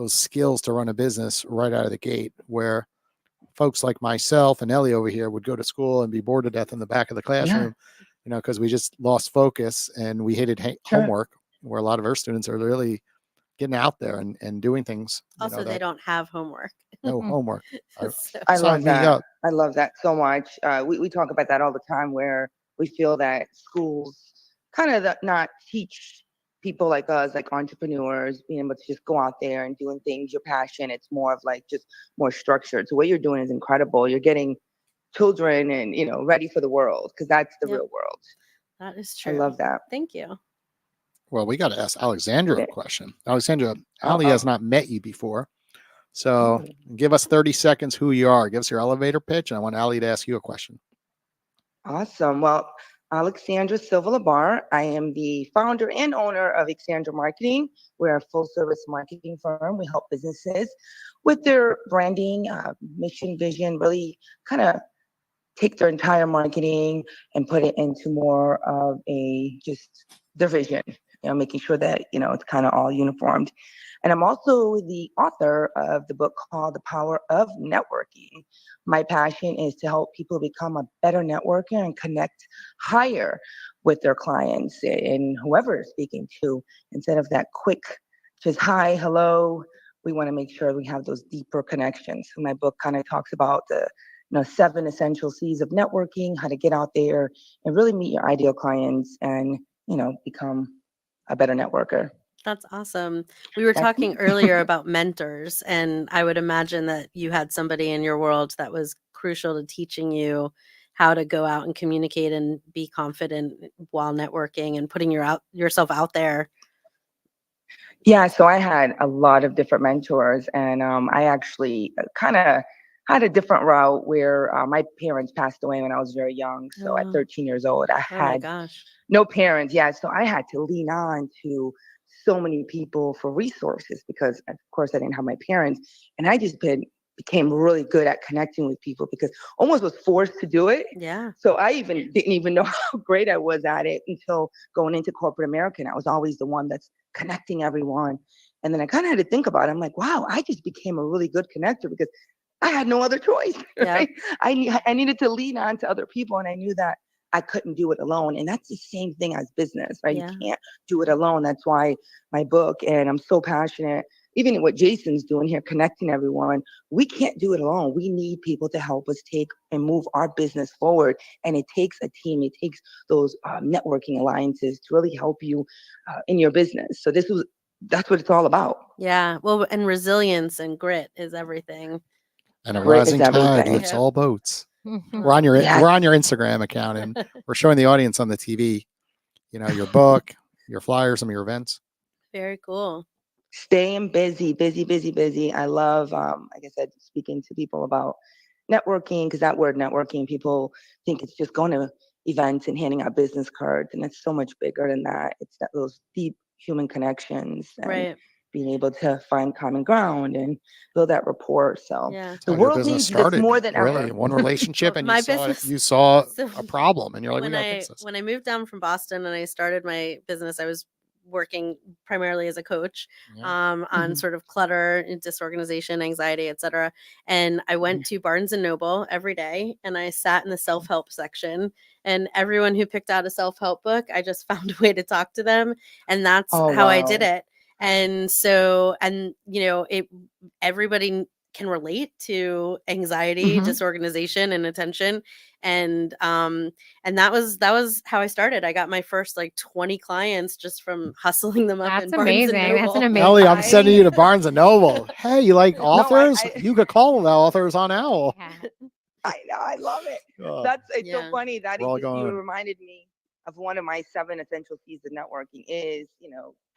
skills to run a business right out of the gate, where folks like myself and Ellie over here would go to school and be bored to death in the back of the classroom, because we just lost focus and we hated homework, where a lot of our students are really getting out there and doing things. Also, they don't have homework. No homework. I love that. I love that so much. We talk about that all the time, where we feel that schools kind of not teach people like us, like entrepreneurs, being able to just go out there and doing things, your passion. It's more of like just more structured. So what you're doing is incredible. You're getting children and, ready for the world, because that's the real world. That is true. I love that. Thank you. Well, we got to ask Alexandra a question. Alexandra, Ali has not met you before. So give us 30 seconds who you are. Give us your elevator pitch, and I want Ali to ask you a question. Awesome. Well, Alexandra Silva-Labar. I am the founder and owner of Alexandra Marketing. We're a full-service marketing firm. We help businesses with their branding, mission, vision, really kind of take their entire marketing and put it into more of their vision, making sure that, it's kind of all uniformed. And I'm also the author of the book called The Power of Networking. My passion is to help people become a better networker and connect higher with their clients and whoever they're speaking to, instead of that quick, just hi, hello. We want to make sure we have those deeper connections. So my book kind of talks about the 7 essential C's of networking, how to get out there and really meet your ideal clients and, become a better networker. That's awesome. We were talking earlier about mentors, and I would imagine that you had somebody in your world that was crucial to teaching you how to go out and communicate and be confident while networking and putting yourself out there. Yeah, so I had a lot of different mentors, and I actually kind of had a different route where my parents passed away when I was very young. So at 13 years old, I had no parents. Yeah, so I had to lean on to so many people for resources, because of course I didn't have my parents, and I just became really good at connecting with people, because almost was forced to do it. Yeah. So I didn't even know how great I was at it until going into corporate America. And I was always the one that's connecting everyone. And then I kind of had to think about it. I'm like, wow, I just became a really good connector because I had no other choice. Right? I needed to lean on to other people, and I knew that I couldn't do it alone. And that's the same thing as business, right? Yeah. You can't do it alone. That's why my book, and I'm so passionate, even what Jason's doing here, connecting everyone, we can't do it alone. We need people to help us take and move our business forward. And it takes a team. It takes those networking alliances to really help you in your business. So that's what it's all about. Yeah. Well, and resilience and grit is everything. And a rising tide lifts all boats. We're on your Instagram account, and we're showing the audience on the TV, your book, your flyers, some of your events. Very cool. Staying busy. I love, like I said, speaking to people about networking, because that word networking, people think it's just going to events and handing out business cards, and it's so much bigger than that. It's those deep human connections, and being able to find common ground and build that rapport. So the world needs this more than ever. One relationship, and you saw a problem, and you're like, we gotta fix this. When I moved down from Boston and I started my business, I was working primarily as a coach on sort of clutter, disorganization, anxiety, etc. And I went to Barnes and Noble every day, and I sat in the self-help section, and everyone who picked out a self-help book, I just found a way to talk to them, and that's how I did it. And so, everybody can relate to anxiety, disorganization, and attention. And that was how I started. I got my first like 20 clients just from hustling them up That's in Barnes and amazing. Noble. That's an amazing. Ellie, I'm sending you to Barnes and Noble. Hey, you like authors? I You could call them authors on Owl. Yeah. I know, I love it. Oh, It's so Yeah. funny that We're all you going. reminded me of one of my 7 essential keys of networking is,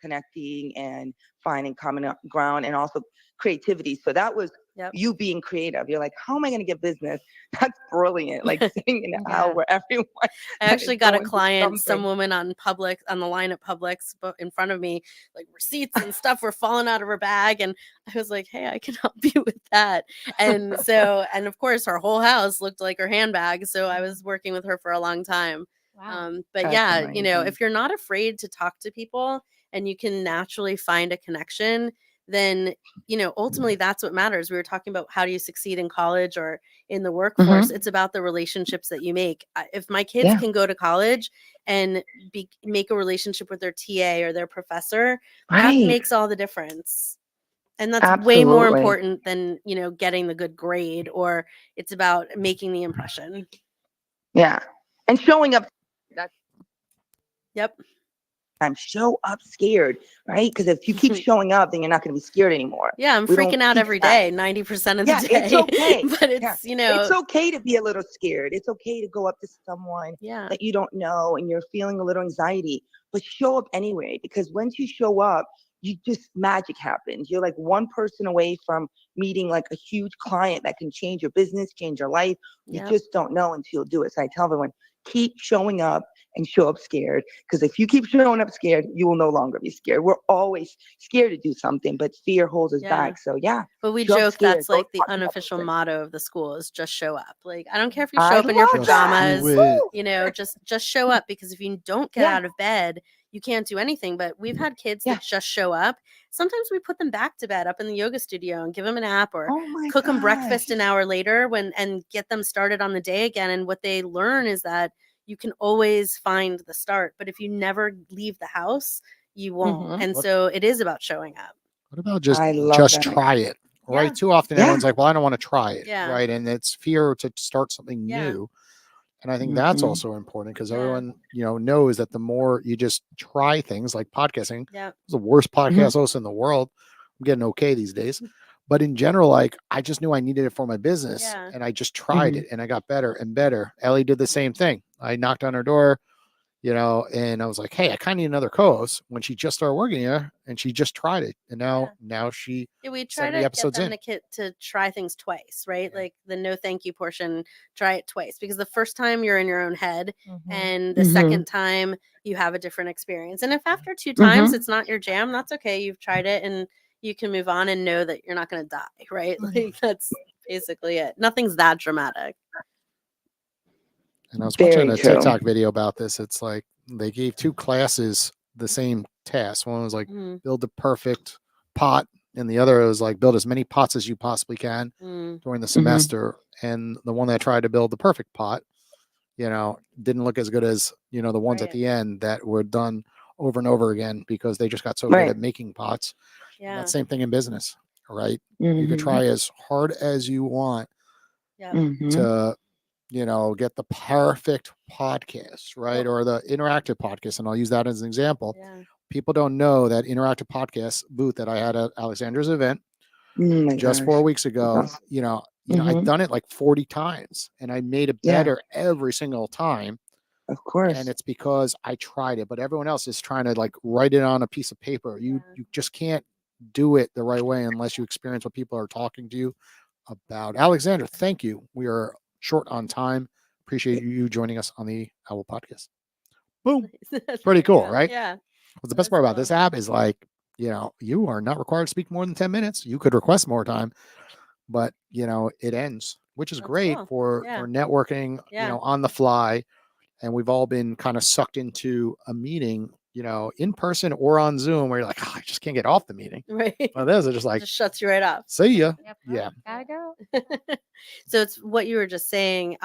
connecting and finding common ground and also creativity. So that was Yep. you being creative. You're like, how am I going to get business? That's brilliant. Like sitting in an Yeah. aisle where everyone. I actually got a going through client, some something. woman on the line at Publix in front of me, like receipts and stuff were falling out of her bag. And I was like, hey, I can help you with that. And of course, her whole house looked like her handbag. So I was working with her for a long time. Wow. But That's yeah, amazing. if you're not afraid to talk to people and you can naturally find a connection, then, ultimately that's what matters. We were talking about how do you succeed in college or in the workforce. It's about the relationships that you make. If my kids can go to college and make a relationship with their TA or their professor, that makes all the difference. And that's way more Absolutely. important than, getting the good grade, or it's about making the impression. Yeah. And showing up. That's Yep. show up scared, right? Because if you keep showing up, then you're not going to be scared anymore. Yeah, I'm We don't freaking out teach every that. day, 90% of Yeah, the day. it's okay. But it's, It's okay to be a little scared. It's okay to go up to someone yeah. that you don't know and you're feeling a little anxiety, but show up anyway, because once you show up, magic happens. You're like one person away from meeting like a huge client that can change your business, change your life. You just don't know until you do it. So I tell everyone, keep showing up and show up scared, because if you keep showing up scared, you will no longer be scared. We're always scared to do something, but fear holds us back. So but we show up joke scared. that's Go like the talk to that unofficial person. motto of the school is just show up. Like, I don't care if you show I up in your love that. pajamas, Woo. just show up, because if you don't get out of bed, you can't do anything. But we've had kids that just show up. Sometimes we put them back to bed up in the yoga studio and give them a nap, or Oh my cook them breakfast gosh. an hour later and get them started on the day again. And what they learn is that you can always find the start, but if you never leave the house, you won't. And so it is about showing up. What about just I love that. try it? Right. Yeah. Too often everyone's like, well, I don't want to try it. Yeah. Right. And it's fear to start something Yeah. new. And I think that's also important, because Yeah. everyone, knows that the more you just try things like podcasting, Yeah. it's the worst podcast host in the world. I'm getting okay these days. But in general, like, I just knew I needed it for my business, Yeah. and I just tried it, and I got better and better. Ellie did the same thing. I knocked on her door, and I was like, hey, I kind of need another co-host, when she just started working here, and she just tried it. And now she we try 70 to get episodes them in. to try things twice, right? Like the no thank you portion, try it twice, because the first time you're in your own head, and the second time you have a different experience. And if after 2 times it's not your jam, that's okay. You've tried it and you can move on and know that you're not going to die, right? Like, that's basically it. Nothing's that dramatic. And I was Very watching a true. TikTok video about this. It's like they gave 2 classes the same task. One was like build the perfect pot, and the other was like build as many pots as you possibly can during the semester. And the one that tried to build the perfect pot, didn't look as good as the ones at the end that were done over and over again, because they just got so good at making pots. Yeah. That same thing in business, right? You could try as hard as you want to get the perfect podcast, right? Or the interactive podcast. And I'll use that as an example. Yeah. People don't know that interactive podcast booth that I had at Alexandra's event just 4 weeks ago, I'd done it like 40 times, and I made it better every single time. Of course. And it's because I tried it, but everyone else is trying to like write it on a piece of paper. You just can't do it the right way unless you experience what people are talking to you about. Alexandra, thank you. We are short on time. Appreciate you joining us on the OWWL Podcast. Boom. Pretty cool, right? Yeah. Well, the best part about this app is like, you are not required to speak more than 10 minutes. You could request more time, but it ends, which is great for networking, on the fly. And we've all been kind of sucked into a meeting, in person or on Zoom, where you're like, I just can't get off the meeting. Right. Well, this is just like, just shuts you right off. See ya. Yep. Yeah. Gotta go. So it's what you were just saying.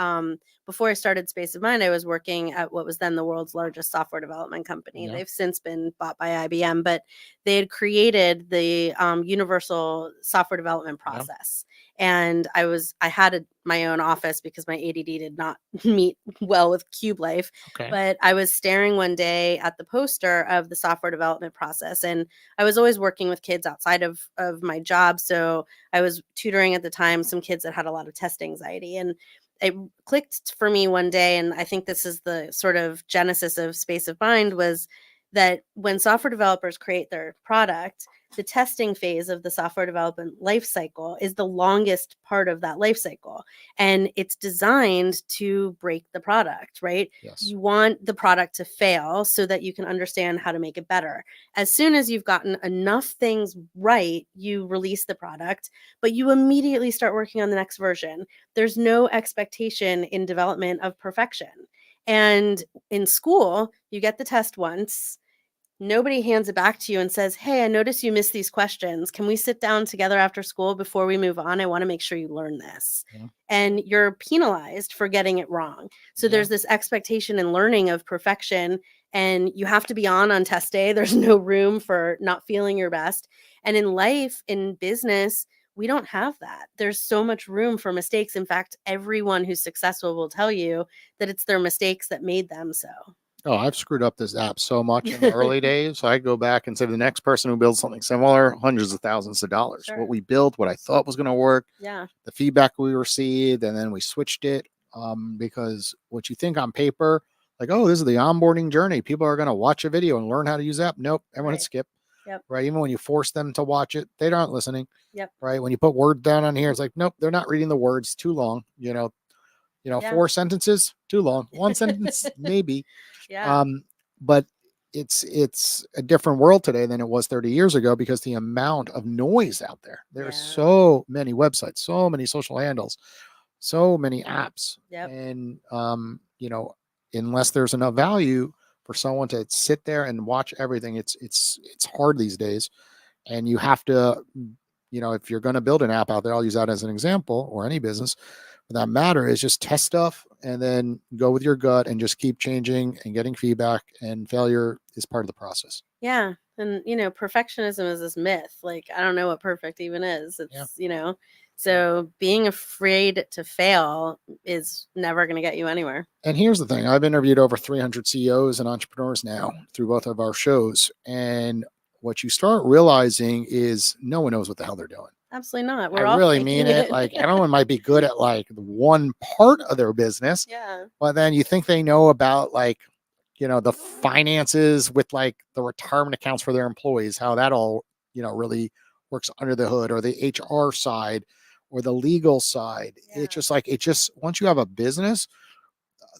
before I started Space of Mind, I was working at what was then the world's largest software development company. Yeah. They've since been bought by IBM, but they had created the universal software development process. And I had my own office because my ADD did not meet well with cube life. Okay. But I was staring one day at the poster of the software development process, and I was always working with kids outside of my job. So I was tutoring at the time some kids that had a lot of test anxiety, and it clicked for me one day. And I think this is the sort of genesis of Space of Mind, was that when software developers create their product, the testing phase of the software development life cycle is the longest part of that life cycle. And it's designed to break the product, right? Yes. You want the product to fail so that you can understand how to make it better. As soon as you've gotten enough things right, you release the product, but you immediately start working on the next version. There's no expectation in development of perfection. And in school, you get the test once. Nobody hands it back to you and says, hey, I noticed you missed these questions. Can we sit down together after school before we move on? I want to make sure you learn this. Yeah. And you're penalized for getting it wrong. So there's this expectation and learning of perfection, and you have to be on test day. There's no room for not feeling your best. And in life, in business, we don't have that. There's so much room for mistakes. In fact, everyone who's successful will tell you that it's their mistakes that made them so. Oh, I've screwed up this app so much in the early days. So I go back and say the next person who builds something similar, hundreds of thousands of dollars. Sure. What we built, what I thought was going to work, Yeah. the feedback we received, and then we switched it because what you think on paper, like, oh, this is the onboarding journey. People are going to watch a video and learn how to use the app. Nope, everyone Right. hit skip. Yep. Right. Even when you force them to watch it, they aren't listening. Yep. Right. When you put words down on here, it's like, nope, they're not reading the words. Too long. Yeah. 4 sentences, too long. 1 sentence, maybe. Yeah. But it's a different world today than it was 30 years ago because the amount of noise out there. There's so many websites, so many social handles, so many apps. Yep. And unless there's enough value for someone to sit there and watch everything, it's hard these days. And you have to, if you're going to build an app out there, I'll use that as an example, or any business for that matter, is just test stuff and then go with your gut and just keep changing and getting feedback, and failure is part of the process. Yeah. And, perfectionism is this myth. Like, I don't know what perfect even is. It's, so being afraid to fail is never going to get you anywhere. And here's the thing. I've interviewed over 300 CEOs and entrepreneurs now through both of our shows. And what you start realizing is no one knows what the hell they're doing. Absolutely not. I really mean it. Like, everyone might be good at like one part of their business. Yeah. But then you think they know about like, the finances with like the retirement accounts for their employees, how that all, really works under the hood, or the HR side or the legal side. Yeah. It's just once you have a business,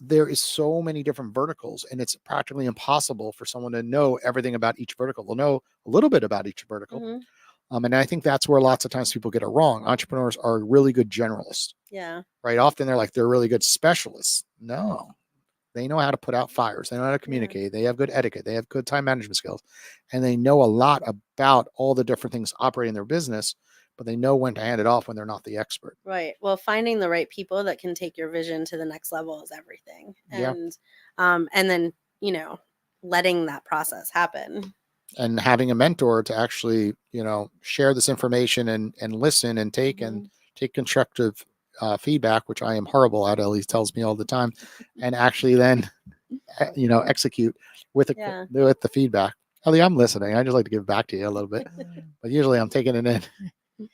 there is so many different verticals, and it's practically impossible for someone to know everything about each vertical. They'll know a little bit about each vertical. Mm-hmm. And I think that's where lots of times people get it wrong. Entrepreneurs are really good generalists. Yeah. Right. Often they're really good specialists. No, they know how to put out fires. They know how to communicate. They have good etiquette. They have good time management skills, and they know a lot about all the different things operating their business, but they know when to hand it off when they're not the expert. Right. Well, finding the right people that can take your vision to the next level is everything. And then, letting that process happen. And having a mentor to actually, share this information and listen and take and take constructive feedback, which I am horrible at. Ellie tells me all the time, and actually then, execute with the feedback. Ellie, I'm listening. I just like to give back to you a little bit, but usually I'm taking it in.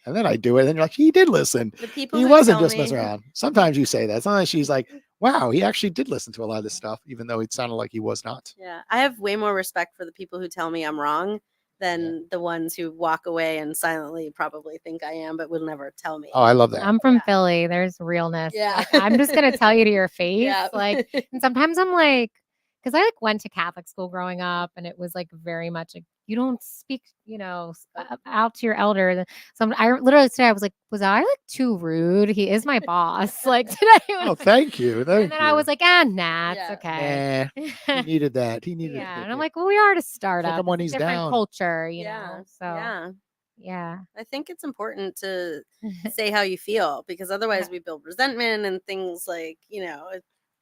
And then I do it, and you're like, he did listen. He wasn't just messing around. Sometimes you say that. Sometimes she's like, wow, he actually did listen to a lot of this stuff, even though it sounded like he was not. Yeah. I have way more respect for the people who tell me I'm wrong than the ones who walk away and silently probably think I am, but will never tell me. Oh, I love that. I'm from Philly. There's realness. Yeah. Like, I'm just going to tell you to your face. Yeah. Like, and sometimes I'm like, because I went to Catholic school growing up, and it was very much like, you don't speak, out to your elder. So I literally today I was like, was I too rude? He is my boss. Today. Oh, thank you. And then I was like, nah, it's okay. He needed that. He needed. Yeah, and I'm like, well, we are at a startup. When he's different down. Culture, you know. So yeah. I think it's important to say how you feel, because otherwise we build resentment and things like,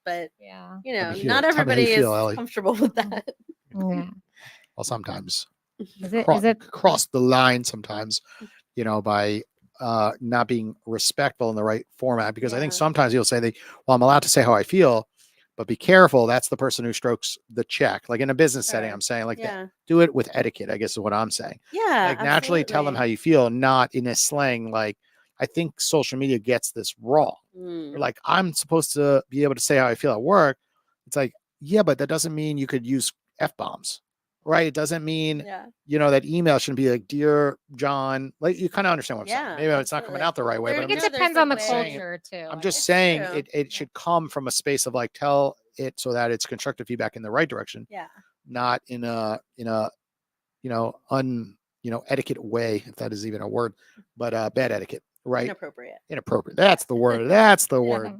but Yeah. not Tell me how you everybody feel, is Ellie. comfortable with that. Yeah. Well, sometimes Is it cross the line sometimes, by not being respectful in the right format. Because I think Yeah. sometimes you'll say well, I'm allowed to say how I feel, but be careful. That's the person who strokes the check. Like in a business setting, Sure. I'm saying like Yeah. do it with etiquette, I guess is what I'm saying. Yeah. Like naturally tell them how you feel, not in a slang. Like I think social media gets this wrong. Mm. Like I'm supposed to be able to say how I feel at work. It's like, yeah, but that doesn't mean you could use F-bombs, right? It doesn't mean, that email shouldn't be like, dear John, like you kind of understand what I'm saying. Maybe it's not coming out the right way, but it depends on the culture too. I'm just saying it should come from a space of like, tell it so that it's constructive feedback in the right direction. Yeah. Not in a etiquette way, if that is even a word, but bad etiquette, right? Inappropriate. That's the word. That's the word.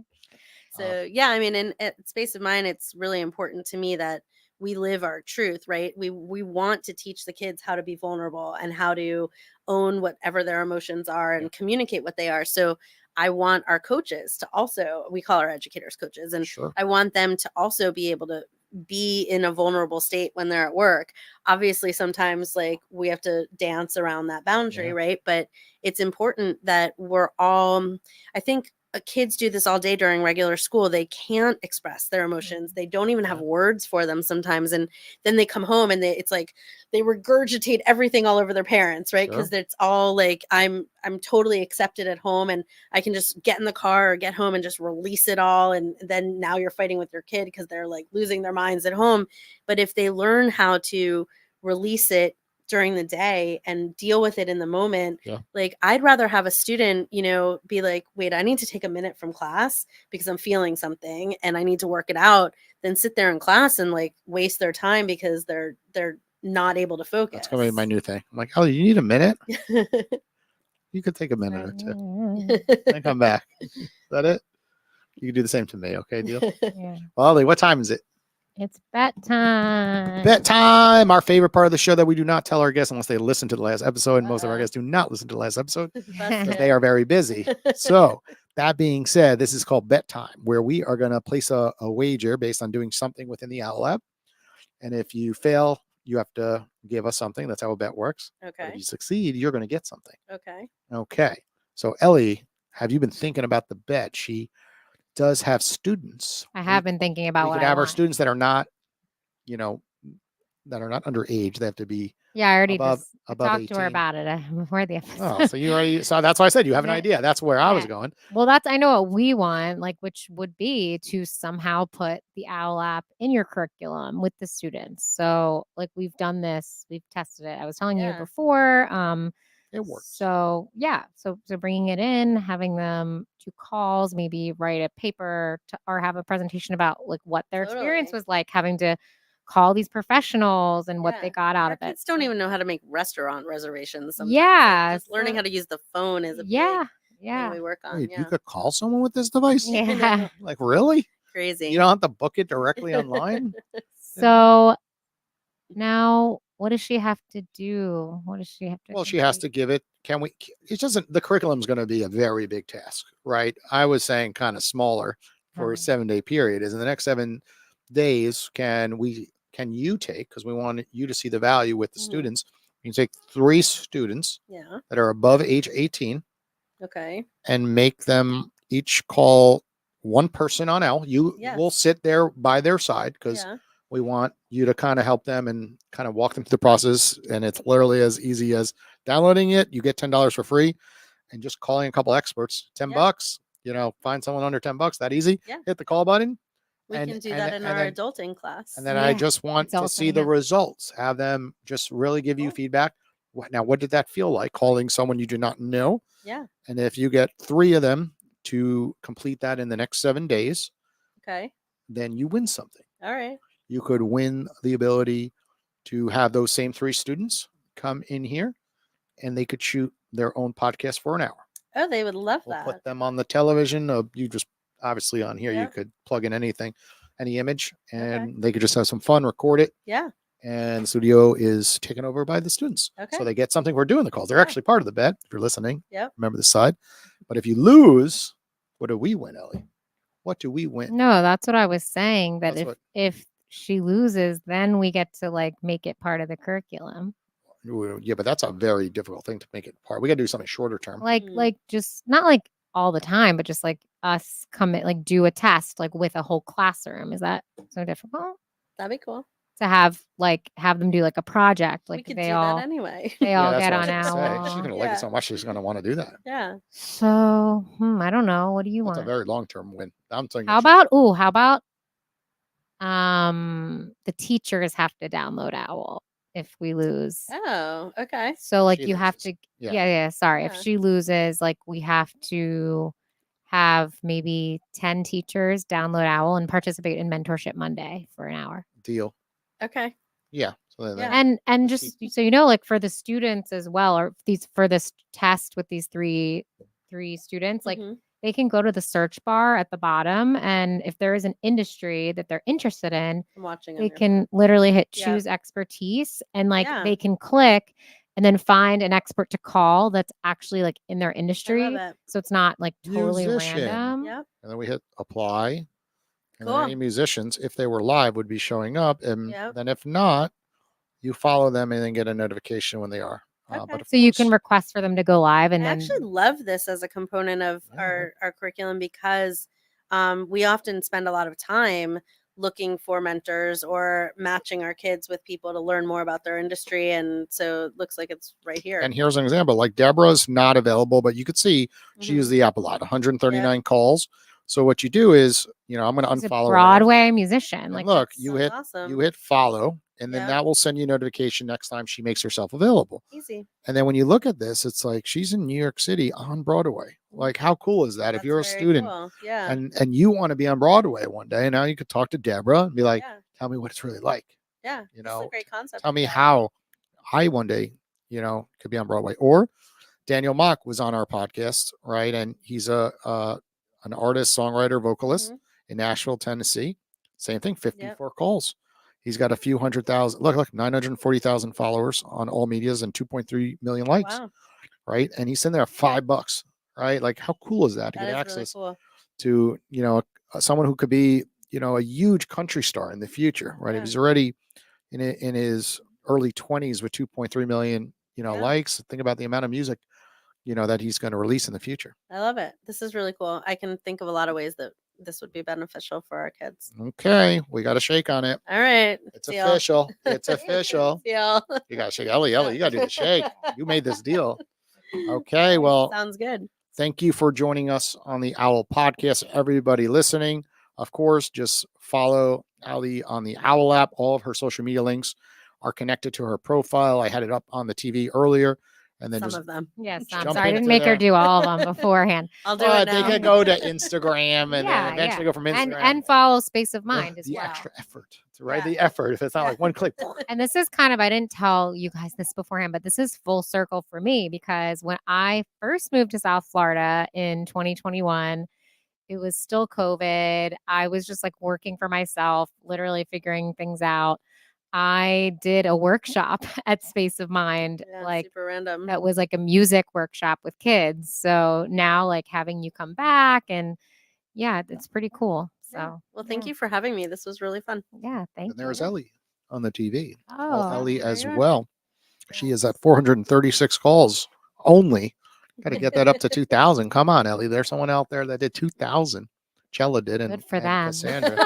So yeah, I mean, in Space of Mind, it's really important to me that we live our truth, right? We want to teach the kids how to be vulnerable and how to own whatever their emotions are and communicate what they are. So I want our coaches to also, we call our educators coaches, and I want them to also be able to be in a vulnerable state when they're at work. Obviously, sometimes like we have to dance around that boundary, right? But it's important that we're all, I think kids do this all day during regular school. They can't express their emotions. They don't even have words for them sometimes. And then they come home and it's like they regurgitate everything all over their parents, right? Because it's all like, I'm totally accepted at home and I can just get in the car or get home and just release it all. And then now you're fighting with your kid because they're like losing their minds at home. But if they learn how to release it during the day and deal with it in the moment, like I'd rather have a student, be like, wait, I need to take a minute from class because I'm feeling something and I need to work it out, than sit there in class and like waste their time because they're not able to focus. That's gonna be my new thing. I'm like, oh, you need a minute? You could take a minute or two and come back. Is that it? You can do the same to me, okay? Deal? Well, Ellie, what time is it? It's bedtime. Bedtime, our favorite part of the show that we do not tell our guests unless they listen to the last episode. And most of our guests do not listen to the last episode because they are very busy. So that being said, this is called bedtime, where we are going to place a wager based on doing something within the OWL app. And if you fail, you have to give us something. That's how a bet works. Okay. But if you succeed, you're going to get something. Okay. So Ellie, have you been thinking about the bet? She does have students. I have been thinking about we could have our students that are not, that are not underage. They have to be I already above talked 18. to her about it before the episode. Oh, so you already that's why I said you have an idea. That's where I was going. Well, I know what we want, like, which would be to somehow put the OWL app in your curriculum with the students. So like we've done this, we've tested it. I was telling you before. It works. So so bringing it in, having them do calls, maybe write a paper or have a presentation about like what their experience was like having to call these professionals and what they got out of it. Kids don't even know how to make restaurant reservations. Sometimes. Yeah, like just learning how to use the phone is a big thing we work on. Wait, you could call someone with this device? Yeah, like really? Crazy. You don't have to book it directly online. So now, what does she have to do? What does she have to? Well, she has to give it. Can we? It doesn't. The curriculum is going to be a very big task, right? I was saying kind of smaller for a 7-day period. Is in the next 7 days, can you take? Because we want you to see the value with the students. You can take 3 students that are above age 18. Okay. And make them each call one person on L. You will sit there by their side because we want you to kind of help them and kind of walk them through the process. And it's literally as easy as downloading it. You get $10 for free and just calling a couple experts, $10, find someone under $10, that easy. Hit the call button. We can do that in our adulting class. And then I just want to see the results, have them just really give you feedback. Now, what did that feel like calling someone you do not know? Yeah. And if you get 3 of them to complete that in the next 7 days, then you win something. All right. You could win the ability to have those same 3 students come in here and they could shoot their own podcast for an hour. Oh, they would love that. We'll put them on the television. You just obviously on here, you could plug in anything, any image, and they could just have some fun, record it. Yeah. And the studio is taken over by the students. So they get something for doing the calls. They're actually part of the bet. If you're listening, remember this side. But if you lose, what do we win, Ellie? what do we win? No, that's what I was saying. That That's if she loses, then we get to like make it part of the curriculum. Yeah, but that's a very difficult thing to make it part. We got to do something shorter term. Like just not like all the time, but just like us come in, like do a test like with a whole classroom. Is that so difficult That'd be cool. to have them do like a project? Like we could they do all that anyway. they Yeah, all that's get what I on was gonna say. She's OWL. gonna like it so much she's gonna want to do that. Yeah. So I don't know. What do you That's a want? very long term win. I'm thinking. How about the teachers have to download OWL if we lose. Oh, okay. So like She you have loses. to Yeah. yeah, sorry. If Yeah. she loses, like we have to have maybe 10 teachers download OWL and participate in Mentorship Monday for an hour. Deal. Okay. Yeah. So then Yeah. And Just just so you know, like for the students as well, or for this test with these three students, like Mhm. they can go to the search bar at the bottom, and if there is an industry that they're interested in, I'm watching. on they your can literally hit Yeah. choose expertise, and like Yeah. they can click and then find an expert to call that's actually like in their phone. I industry. love it. So it's not like totally Musician. random. Yep. And then we hit apply. And then Cool. any musicians, if they were live, would be showing up. And Yep. then if not, you follow them and then get a notification when they are. Okay. But of So you can course- request for them to go live, and I then actually love this as a component of Yeah. our curriculum because we often spend a lot of time looking for mentors or matching our kids with people to learn more about their industry. And so it looks like it's right here. And here's an example. Like Deborah's not available, but you could see she Mhm. used the app a lot. 139 calls. So what you do is, I'm going to she's a unfollow her. Broadway musician. And Like look, that's- you That's hit awesome. you hit follow, and then Yep. that will send you a notification next time she makes herself available. Easy. And then when you look at this, it's like she's in New York City on Broadway. Like, how cool is that? If That's you're a very student cool. Yeah. and you want to be on Broadway one day, now you could talk to Deborah and be like, yeah. tell me what it's really like. Yeah. You This is know, a great concept. Tell for me that. how I one day, could be on Broadway. Or Daniel Mock was on our podcast, right? And he's an artist, songwriter, vocalist Mhm. in Nashville, Tennessee. Same thing, 54 calls. He's got a few 100,000, look, 940,000 followers on all medias and 2.3 million likes, Wow. right? And he's sitting there at $5, right? Like, how cool is that to That get is access really cool. to, someone who could be, a huge country star in the future, right? Yeah. If he's already in his early 20s with 2.3 million, Yeah. likes, think about the amount of music, that he's going to release in the future. I love it. This is really cool. I can think of a lot of ways that this would be beneficial for our kids. Okay, we got to shake on it. All right. It's Deal. official. It's official. Deal. You got to shake. Ellie, you got to do the shake. You made this deal. Okay, well, Sounds good. thank you for joining us on the OWL Podcast. Everybody listening, of course, just follow Ali on the OWL app. All of her social media links are connected to her profile. I had it up on the TV earlier. And then Some just of them. Yes, jump I'm sorry. I didn't into make her there. do all of them beforehand. I'll do it they now. could go to Instagram and then eventually go from Instagram. And follow Space of Mind as the well. extra effort, right? Yeah. The effort. If it's not like one click. And this is kind of, I didn't tell you guys this beforehand, but this is full circle for me because when I first moved to South Florida in 2021, it was still COVID. I was just like working for myself, literally figuring things out. I did a workshop at Space of Mind, Yeah, like super random. that was like a music workshop with kids. So now like having you come back and yeah, it's pretty cool. So Yeah. Well, thank you for having me. This was really fun. Yeah, thank And there's you. Ellie on the TV. Oh, Ellie there as you are. well. She is at 436 calls only. Got to get that up to 2,000. Come on, Ellie. There's someone out there that did 2,000. Chella did, and good for and them. Cassandra.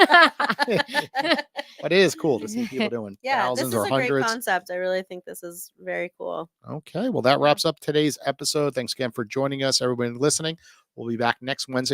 But it is cool to see people doing Yeah, this thousands is or a great hundreds. concept. I really think this is very cool. Okay, well, that wraps up today's episode. Thanks again for joining us, everybody listening. We'll be back next Wednesday